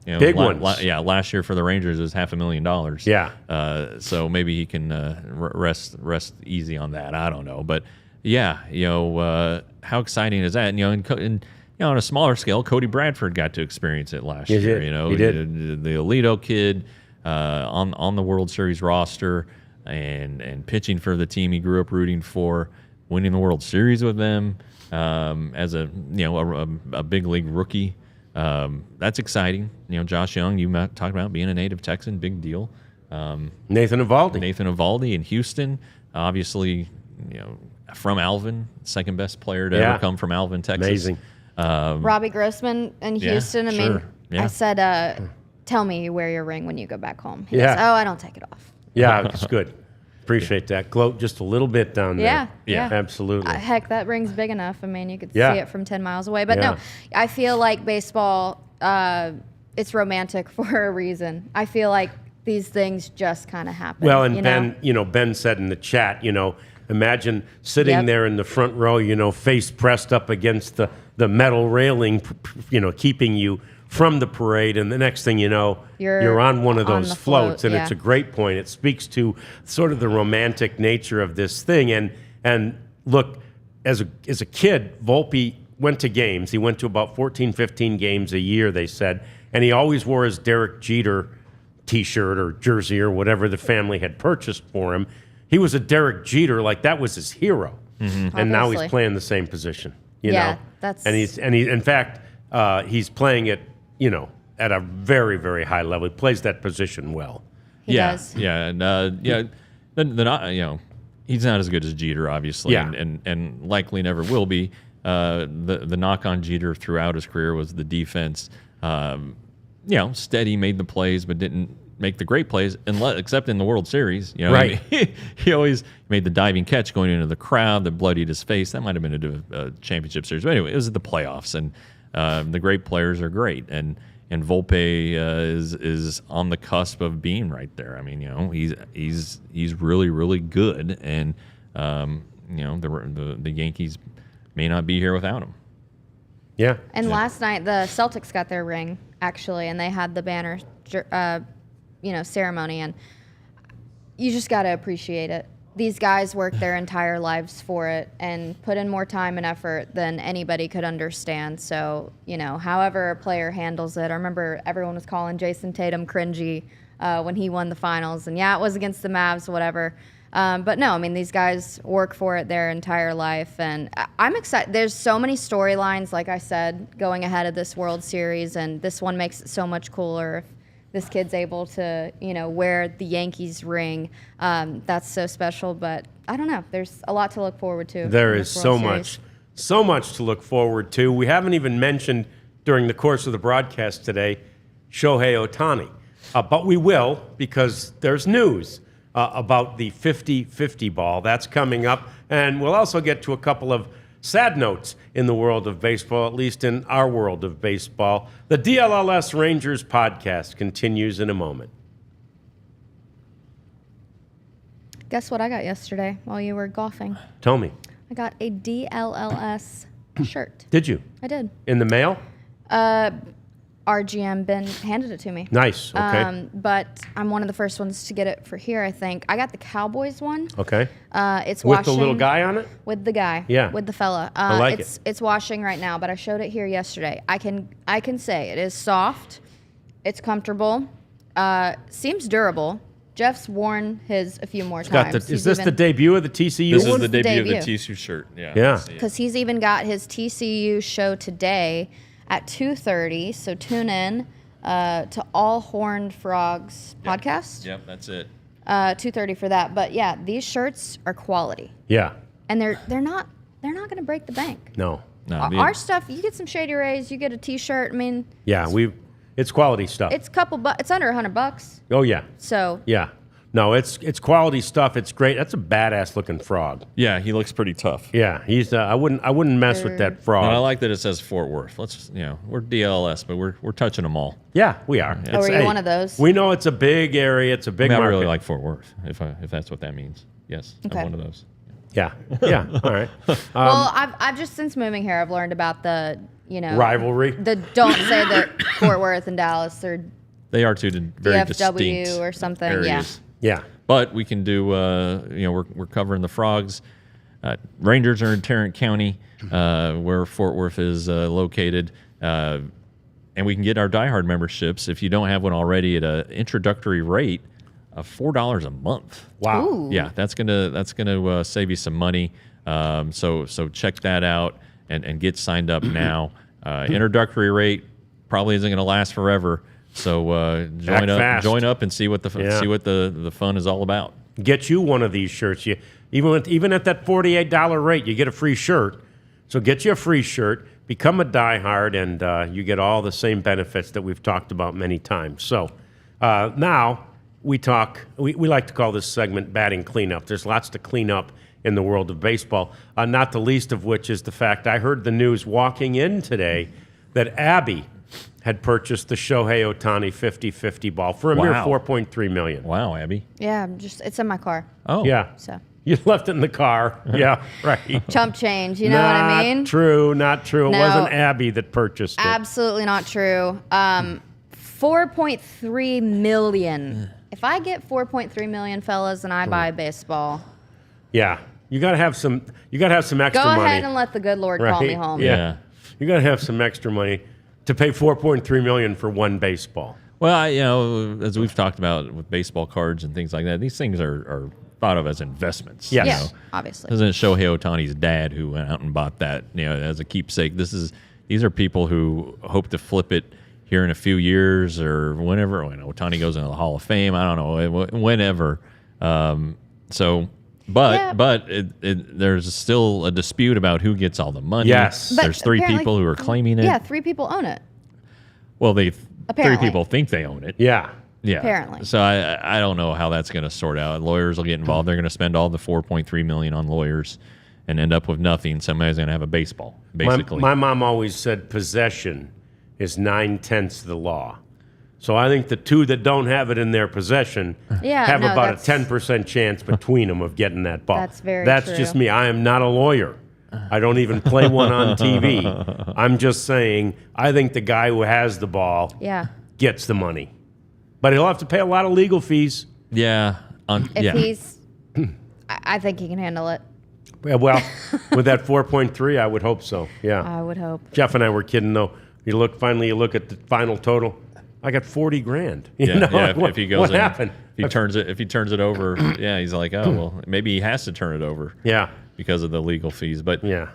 Big ones. Last year for the Rangers is $500,000. Yeah. So maybe he can rest easy on that. I don't know, but how exciting is that? And on a smaller scale, Cody Bradford got to experience it last year. He did. The Alito kid on the World Series roster and pitching for the team he grew up rooting for, winning the World Series with them as a big league rookie. That's exciting. Josh Young, you talked about being a native Texan, big deal. Nathan Eovaldi in Houston, obviously, from Alvin, second best player to ever come from Alvin, Texas. Amazing. Robbie Grossman in Houston. Yeah. I said, tell me you wear your ring when you go back home. He goes, I don't take it off. Yeah, it's good. Appreciate that. Gloat just a little bit down there. Yeah. Absolutely. Heck, that ring's big enough. I mean, you could see it from 10 miles away. But no, I feel like baseball, it's romantic for a reason. I feel like these things just kind of happen. Well, and Ben said in the chat, imagine sitting there in the front row, face pressed up against the metal railing, keeping you from the parade, and the next thing you know, you're on one of those floats, and it's a great point. It speaks to sort of the romantic nature of this thing. And look, as a kid, Volpe went to games. He went to about 14, 15 games a year, they said, and he always wore his Derek Jeter T-shirt or jersey or whatever the family had purchased for him. He was a Derek Jeter, like that was his hero, and now he's playing the same position. You know, in fact, he's playing it. At a very, very high level. He plays that position well. He does. Yeah, and he's not as good as Jeter, obviously, and likely never will be. The knock on Jeter throughout his career was the defense. Steady, made the plays, but didn't make the great plays, except in the World Series. Right. He always made the diving catch going into the crowd that bloodied his face. That might have been a championship series, but anyway, it was the playoffs, and the great players are great, and Volpe is on the cusp of being right there. I mean, he's really, really good, and the Yankees may not be here without him. Yeah. And last night the Celtics got their ring actually, and they had the banner, ceremony, and you just got to appreciate it. These guys worked their entire lives for it and put in more time and effort than anybody could understand. So, however a player handles it. I remember everyone was calling Jason Tatum cringy when he won the finals. And it was against the Mavs, whatever. But no, I mean, these guys work for it their entire life. And I'm excited. There's so many storylines, like I said, going ahead of this World Series. And this one makes it so much cooler if this kid's able to, wear the Yankees ring. That's so special. But I don't know. There's a lot to look forward to. There is so much to look forward to. We haven't even mentioned during the course of the broadcast today Shohei Ohtani. But we will, because there's news about the 50-50 ball. That's coming up. And we'll also get to a couple of sad notes in the world of baseball, at least in our world of baseball. The DLLS Rangers Podcast continues in a moment. Guess what I got yesterday while you were golfing? Tell me. I got a DLLS shirt. Did you? I did. In the mail? our GM Ben handed it to me. Nice. Okay. But I'm one of the first ones to get it for here, I think. I got the Cowboys one. Okay. It's With washing. the little guy on it? With the guy. Yeah. With the fella. I like It's washing right now, but I showed it here yesterday. I can say it is soft. It's comfortable. Seems durable. Jeff's worn his a few more times. Is this the debut of the TCU? This one? is the debut of the debut. TCU shirt. Yeah. Yeah. Because he's even got his TCU show today at 2:30. So tune in to All Horned Frogs podcast. Yep, that's it. 2:30 for that. But yeah, these shirts are quality, Yeah. and they're not going to break the bank. No. No, Our stuff, you get some Shady Rays, you get a T-shirt. I mean, Yeah, it's quality stuff. it's it's under $100. Oh yeah. So Yeah. No, it's quality stuff. It's great. That's a badass looking frog. yeah, he looks pretty tough. Yeah, he's. I wouldn't mess with that frog. And I like that it says Fort Worth. We're DLLS, but we're touching them all. Yeah, we are. Oh, are you one of those? We know it's a big area. It's a big I market. really like Fort Worth, if that's what that means. Yes, Okay. I'm one of those. Yeah. Yeah. All right. well, I've just since moving here, I've learned about the Rivalry. Don't say that Fort Worth and Dallas are They are two very DFW distinct or something. areas. Yeah. But we can do, we're covering the Frogs. Rangers are in Tarrant County, where Fort Worth is located. And we can get our diehard memberships, if you don't have one already, at an introductory rate of $4 a month. Wow. Ooh. Yeah, that's gonna save you some money. So check that out and get signed up now. Introductory rate probably isn't gonna last forever. So join up and see what the fun is all about. Get you one of these shirts. Even at that $48 rate, you get a free shirt. So get you a free shirt, become a diehard, and you get all the same benefits that we've talked about many times. So now we like to call this segment batting cleanup. There's lots to clean up in the world of baseball, not the least of which is the fact I heard the news walking in today that Abby had purchased the Shohei Ohtani 50-50 ball for a mere $4.3 million. Wow, Abby. Yeah, it's in my car. Oh, Yeah. So You left it in the car. Yeah, right. chump change, you know what I mean? Not true. It No. wasn't Abby that purchased it. Absolutely not true. 4.3 million. If I get 4.3 million, fellas, and I buy baseball, Yeah. You got to have some extra go money. ahead and let the good Lord call me home. Yeah. You got to have some extra money to pay $4.3 million for one baseball. Well, as we've talked about with baseball cards and things like that, these things are thought of as investments. Yes. Yeah, obviously. Isn't it Shohei Ohtani's dad who went out and bought that, as a keepsake? These are people who hope to flip it here in a few years or whenever. When Ohtani goes into the Hall of Fame, I don't know, whenever. But there's still a dispute about who gets all the money. Yes. But There's three apparently- people who are claiming it. Yeah, 3 people own it. Well, three Apparently. people think they own it. Yeah. Yeah. Apparently. So I don't know how that's going to sort out. Lawyers will get involved. They're going to spend all the $4.3 million on lawyers and end up with nothing. Somebody's going to have a baseball, basically. My mom always said possession is 9/10 of the law. So I think the two that don't have it in their possession have about a 10% chance between them of getting that ball. That's very That's true. just me. I am not a lawyer. I don't even play one on TV. I'm just saying I think the guy who has the ball Yeah. gets the money. But he'll have to pay a lot of legal fees. yeah. If he's, I think he can handle it. Yeah, well, with that 4.3, I would hope so. Yeah. I would hope. Jeff and I were kidding though. You look at the final total. I got $40,000. If he goes what in, happened? if he turns it over, he's like, oh well, maybe he has to turn it over. Yeah. Because of the legal fees. But Yeah.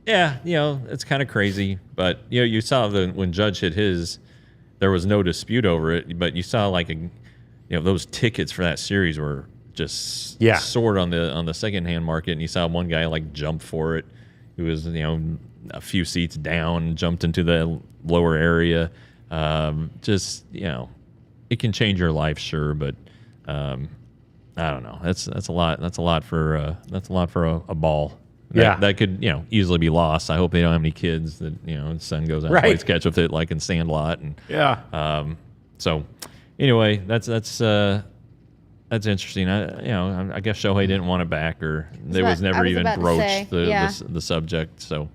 it's kind of crazy. But you saw when Judge hit his, there was no dispute over it. But you saw those tickets for that series were just soared on the secondhand market, and you saw one guy jump for it, who was a few seats down, jumped into the lower area. It can change your life, sure, but I don't know. That's a lot. That's a lot for a ball. That could easily be lost. I hope they don't have any kids that his son goes out and plays catch with it like in Sandlot and So anyway, that's interesting. I guess Shohei didn't want it back, or it was never even broached the subject. So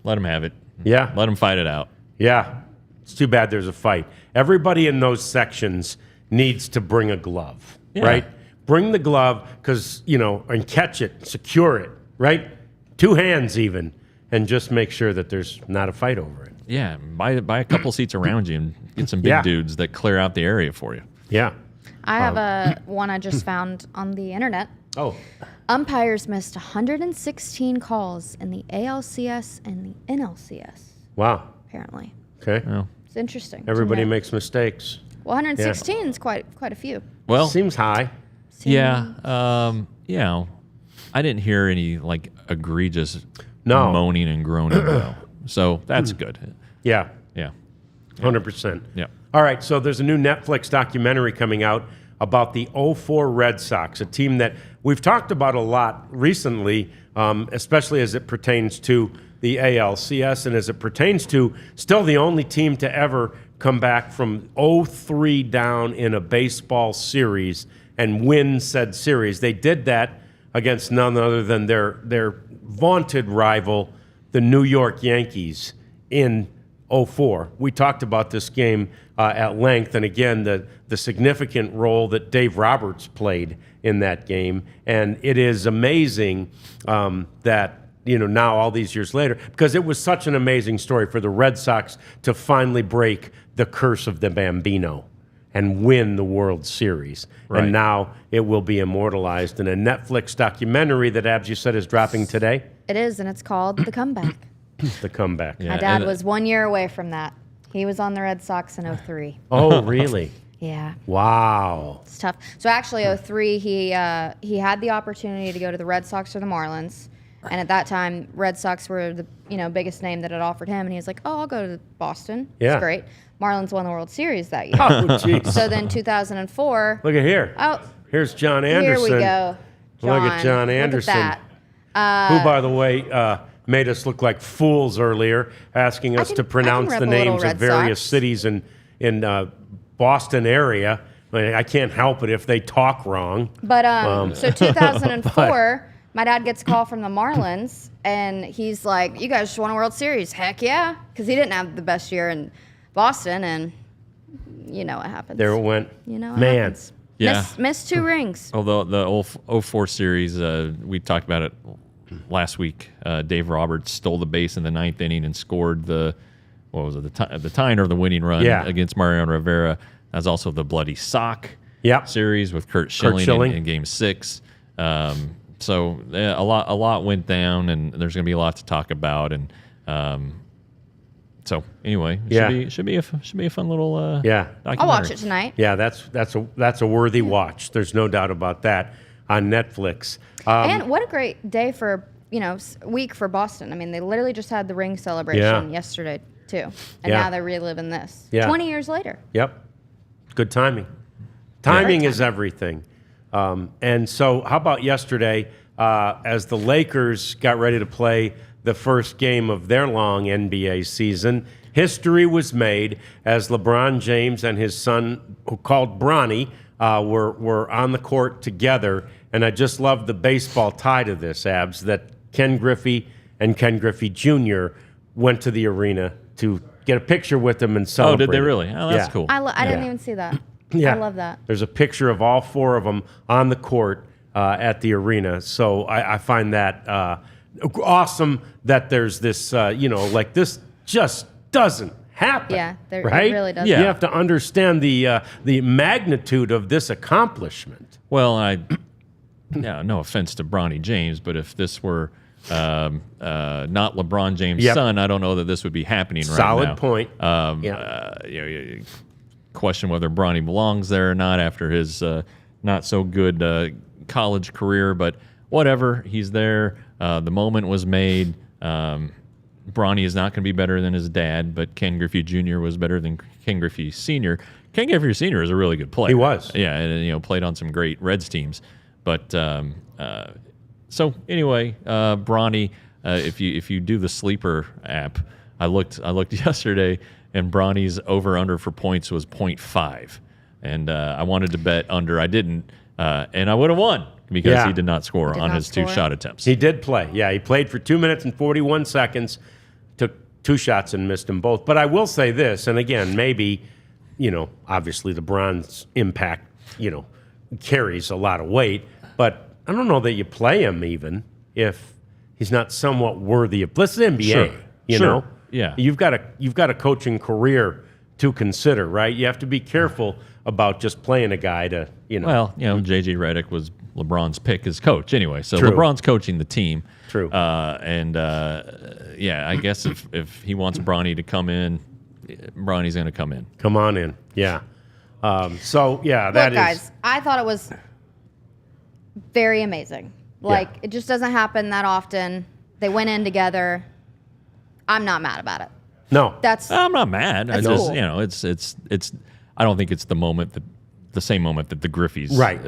let him have it. Yeah. Let him fight it out. Yeah. It's too bad there's a fight. Everybody in those sections needs to bring a glove, right? Bring the glove and catch it, secure it, right? 2 hands even, and just make sure that there's not a fight over it. Yeah, buy a couple seats around you and get some big dudes that clear out the area for you. Yeah. I have one I just found on the internet. Oh. Umpires missed 116 calls in the ALCS and the NLCS. Wow. Apparently. Okay. Well, It's interesting. Everybody makes mistakes. Well, 116 is quite a few. well, Seems high. yeah. I didn't hear any like egregious moaning and groaning though, so that's good. Yeah. Yeah. 100%. Yeah. All right, so there's a new Netflix documentary coming out about the 04 Red Sox, a team that we've talked about a lot recently, especially as it pertains to the ALCS and as it pertains to still the only team to ever come back from 0-3 down in a baseball series and win said series. They did that against none other than their vaunted rival, the New York Yankees, in 04. We talked about this game at length, and again, the significant role that Dave Roberts played in that game. And it is amazing that, now all these years later, because it was such an amazing story for the Red Sox to finally break the curse of the Bambino and win the World Series. Right. And now it will be immortalized in a Netflix documentary that, Abs, you said, is dropping today? It is, and it's called The Comeback. The Comeback. Yeah. My dad was 1 year away from that. He was on the Red Sox in 03. Oh, really? Yeah. Wow. It's tough. So actually, 03, he had the opportunity to go to the Red Sox or the Marlins. And at that time, Red Sox were the biggest name that had offered him. And he was like, oh, I'll go to Boston. Yeah. It's great. Marlins won the World Series that year. Oh, jeez. So then 2004. Look at here. Oh, Here's John Anderson. here we go. Look at John Look at Anderson. that. Who, by the way, made us look like fools earlier, asking us to pronounce rep the a little names Red of various Sox. cities in Boston area. I can't help it if they talk wrong. But so 2004, my dad gets a call from the Marlins, and he's like, "You guys just won a World Series." Heck yeah, because he didn't have the best year in Boston, and you know what happens. There it went. You know what Man. happens. Yeah. Missed 2 rings. Although the 04 series, we talked about it last week. Dave Roberts stole the base in the 9th inning and scored the tying or the winning run against Mariano Rivera. That's also the bloody sock series with Kurt Schilling. In Game 6. So a lot went down, and there's going to be a lot to talk about. And so anyway, it should be a fun little documentary. I'll watch it tonight. Yeah, that's a worthy watch. There's no doubt about that on Netflix. And what a great day for week for Boston. I mean, they literally just had the ring celebration yesterday too, and now they're reliving this 20 years later. Yep, good timing. Timing is everything. And so, how about yesterday, as the Lakers got ready to play the first game of their long NBA season, history was made as LeBron James and his son, who called Bronny, were on the court together. And I just love the baseball tie to this, Abs, that Ken Griffey and Ken Griffey Jr. went to the arena to get a picture with them and celebrate. Oh, did they really? Oh, that's cool. I didn't even see that. Yeah. I love that. There's a picture of all 4 of them on the court at the arena. So I find that awesome that there's this, this just doesn't happen. Yeah, right? It really doesn't. You have to understand the magnitude of this accomplishment. Well, no offense to Bronny James, but if this were not LeBron James' son, I don't know that this would be happening right now. Solid point. You question whether Bronny belongs there or not after his not so good college career, but whatever, he's there. The moment was made. Bronny is not going to be better than his dad, but Ken Griffey Jr. was better than Ken Griffey Sr. Ken Griffey Sr. is a really good player. He was. Yeah, and played on some great Reds teams. But so anyway, Bronny, if you do the sleeper app, I looked yesterday, and Bronny's over/under for points was 0.5, and I wanted to bet under. I didn't, and I would have won because he did not score on his 2 shot attempts. He did play. Yeah, he played for 2 minutes and 41 seconds. Took 2 shots and missed them both. But I will say this, and again, maybe, obviously LeBron's impact, carries a lot of weight, but I don't know that you play him even if he's not somewhat worthy of. This is NBA, Sure. you Sure. know. Yeah. You've got a coaching career to consider, right? You have to be careful about just playing a guy to, Well, J.J. Redick was LeBron's pick as coach anyway, so True. LeBron's coaching the team. True. I guess if he wants Bronny to come in, Bronny's going to come in. Come on in, yeah. Look, guys, I thought it was very amazing. It just doesn't happen that often. They went in together. I'm not mad about it. No, I'm not mad. That's I just, cool. it's. I don't think it's the same moment that the Griffeys. Right.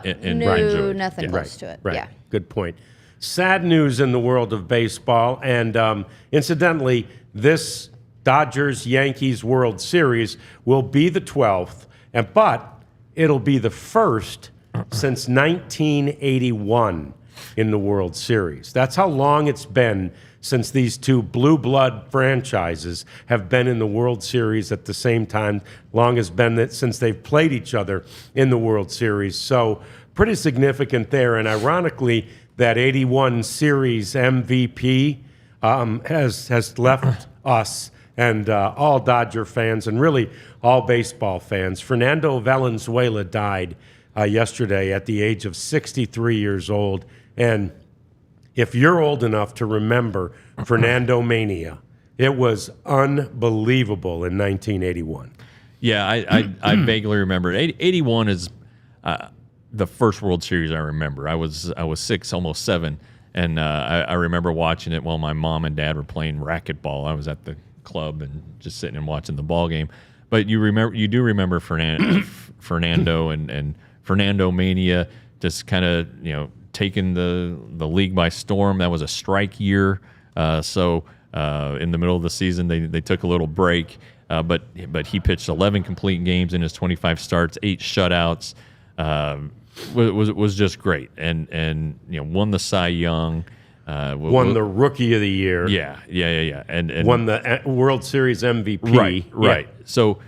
Enjoyed. Nothing close to it. Right. Yeah. Good point. Sad news in the world of baseball, and incidentally, this Dodgers-Yankees World Series will be the 12th, but it'll be the first since 1981 in the World Series. That's how long it's been since these two blue blood franchises have been in the World Series at the same time. Long has been since they've played each other in the World Series. So pretty significant there. And ironically, that 81 Series MVP has left us and all Dodger fans and really all baseball fans. Fernando Valenzuela died yesterday at the age of 63 years old. And if you're old enough to remember Fernando Mania, it was unbelievable in 1981. Yeah, I vaguely remember. 81 is the first World Series I remember. I was 6, almost 7, and I remember watching it while my mom and dad were playing racquetball. I was at the club and just sitting and watching the ball game. But you do remember Fernando and Fernando Mania just kind of taking the league by storm. That was a strike year, so in the middle of the season they took a little break, but he pitched 11 complete games in his 25 starts, 8 shutouts. Was just great, and won the Cy Young, won the Rookie of the Year. Yeah, and won the World Series MVP. Right. Yeah. So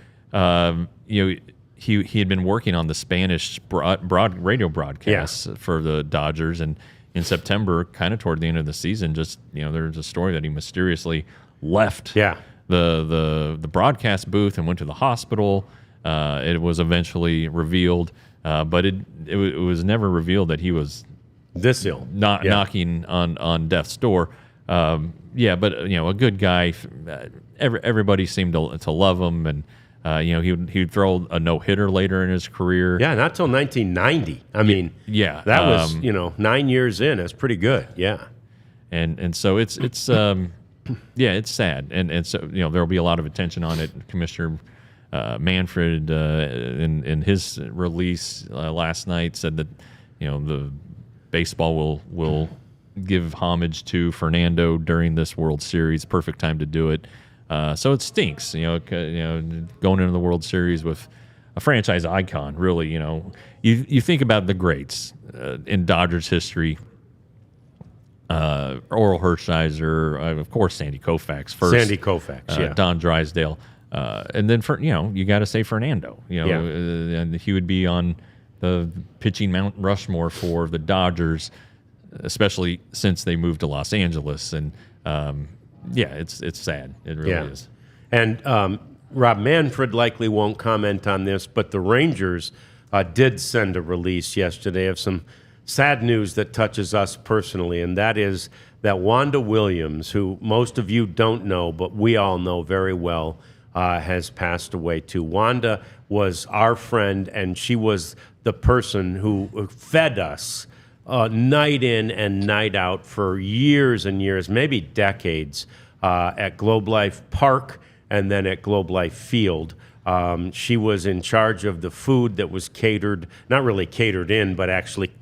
he had been working on the Spanish radio broadcasts for the Dodgers, and in September, kind of toward the end of the season, just there's a story that he mysteriously left the broadcast booth and went to the hospital. It was eventually revealed, but it was never revealed that he was this ill, knocking on death's door. But a good guy. Everybody seemed to love him, and he'd throw a no-hitter later in his career. Yeah, not till 1990. I mean, that was 9 years in. That's pretty good. Yeah, and so it's it's sad, and so there'll be a lot of attention on it. Commissioner Manfred in his release last night said that the baseball will give homage to Fernando during this World Series. Perfect time to do it. So it stinks, going into the World Series with a franchise icon. Really, you think about the greats in Dodgers history. Oral Hershiser, of course, Sandy Koufax first. Sandy Koufax, Don Drysdale, and then you got to say Fernando. And he would be on the pitching Mount Rushmore for the Dodgers, especially since they moved to Los Angeles. And it's sad. It really is. And Rob Manfred likely won't comment on this, but the Rangers did send a release yesterday of some sad news that touches us personally, and that is that Wanda Williams, who most of you don't know, but we all know very well, has passed away too. Wanda was our friend, and she was the person who fed us night in and night out for years and years, maybe decades, at Globe Life Park and then at Globe Life Field. She was in charge of the food that was catered, not really catered in, but actually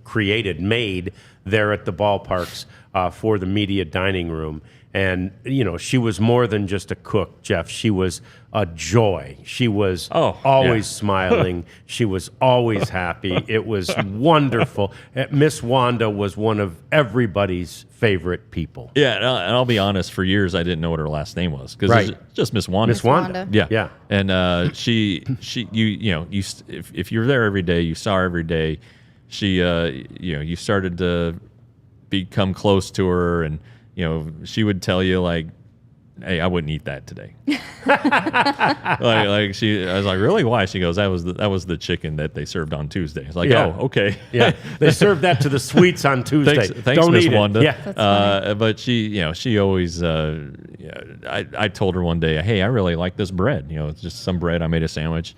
made there at the ballparks for the media dining room. And, she was more than just a cook, Jeff. She was a joy. She was always smiling. She was always happy. It was wonderful. Miss Wanda was one of everybody's favorite people. Yeah, and I'll be honest. For years, I didn't know what her last name was because it's just Miss Wanda. Miss Wanda. Yeah. And she, if you're there every day, you saw her every day. She, you started to become close to her, and she would tell you like, "Hey, I wouldn't eat that today." I was like, "Really? Why?" She goes, "That was the chicken that they served on Tuesday." It's like, "Oh, okay." Yeah, they served that to the suites on Tuesday. Thanks, Miss Wanda. Yeah, but she always. I told her one day, "Hey, I really like this bread. It's just some bread. I made a sandwich."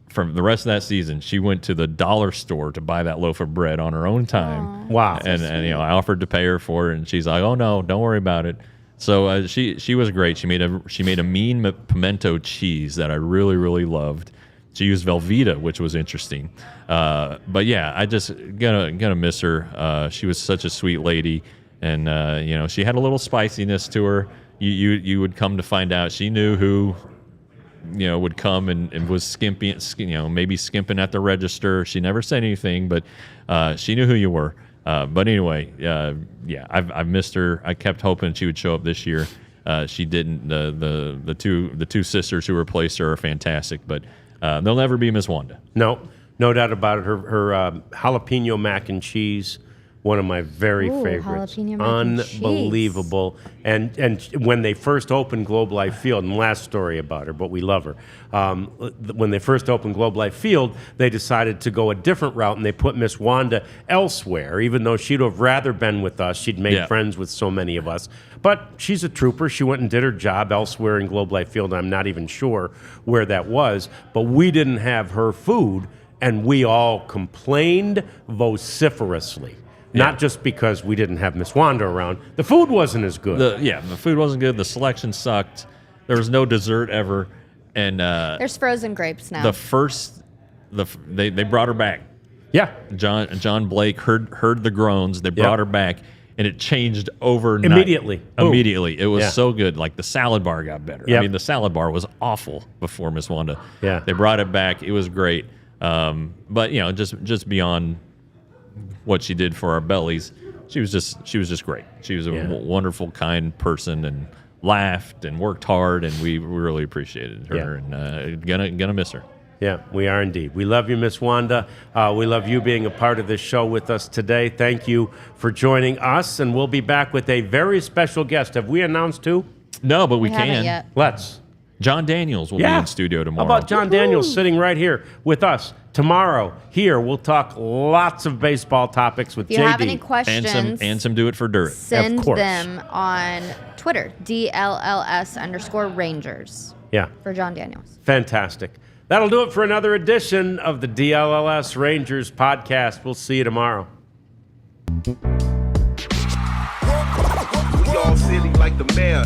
From the rest of that season, she went to the dollar store to buy that loaf of bread on her own time. Aww. Wow! And I offered to pay her for it, and she's like, "Oh no, don't worry about it." So she was great. She made a mean pimento cheese that I really, really loved. She used Velveeta, which was interesting. But yeah, I just gonna miss her. She was such a sweet lady, and she had a little spiciness to her. You would come to find out she knew who would come and was skimping, maybe skimping at the register. She never said anything, but she knew who you were. But anyway, I've missed her. I kept hoping she would show up this year. She didn't. The two sisters who replaced her are fantastic, but they'll never be Miss Wanda. No doubt about it. Her jalapeno mac and cheese, one of my very favorites. Jalapeno mac and Unbelievable. And when they first opened Globe Life Field, and last story about her, but we love her. When they first opened Globe Life Field, they decided to go a different route, and they put Miss Wanda elsewhere, even though she'd have rather been with us. She'd made friends with so many of us. But she's a trooper. She went and did her job elsewhere in Globe Life Field. I'm not even sure where that was. But we didn't have her food, and we all complained vociferously. Not just because we didn't have Miss Wanda around. The food wasn't as good. The food wasn't good. The selection sucked. There was no dessert ever. And there's frozen grapes now. They brought her back. Yeah. John Blake heard the groans. They brought her back, and it changed overnight. Immediately. It was so good. Like the salad bar got better. Yep. I mean, the salad bar was awful before Miss Wanda. Yeah. They brought it back. It was great. But just beyond what she did for our bellies, she was just great. She was a wonderful, kind person, and laughed and worked hard, and we really appreciated her, and gonna miss her. Yeah, we are indeed. We love you, Miss Wanda. We love you being a part of this show with us today. Thank you for joining us, and we'll be back with a very special guest. Have we announced who? No, but we haven't can. yet. Let's. John Daniels will be in studio tomorrow. How about John Daniels sitting right here with us tomorrow? Here, we'll talk lots of baseball topics with JD. If you have any questions, and some Do It for Dirt. Send them on Twitter, DLLS_Rangers. Yeah. For John Daniels. Fantastic. That'll do it for another edition of the DLLS Rangers Podcast. We'll see you tomorrow. We all silly like the mayor.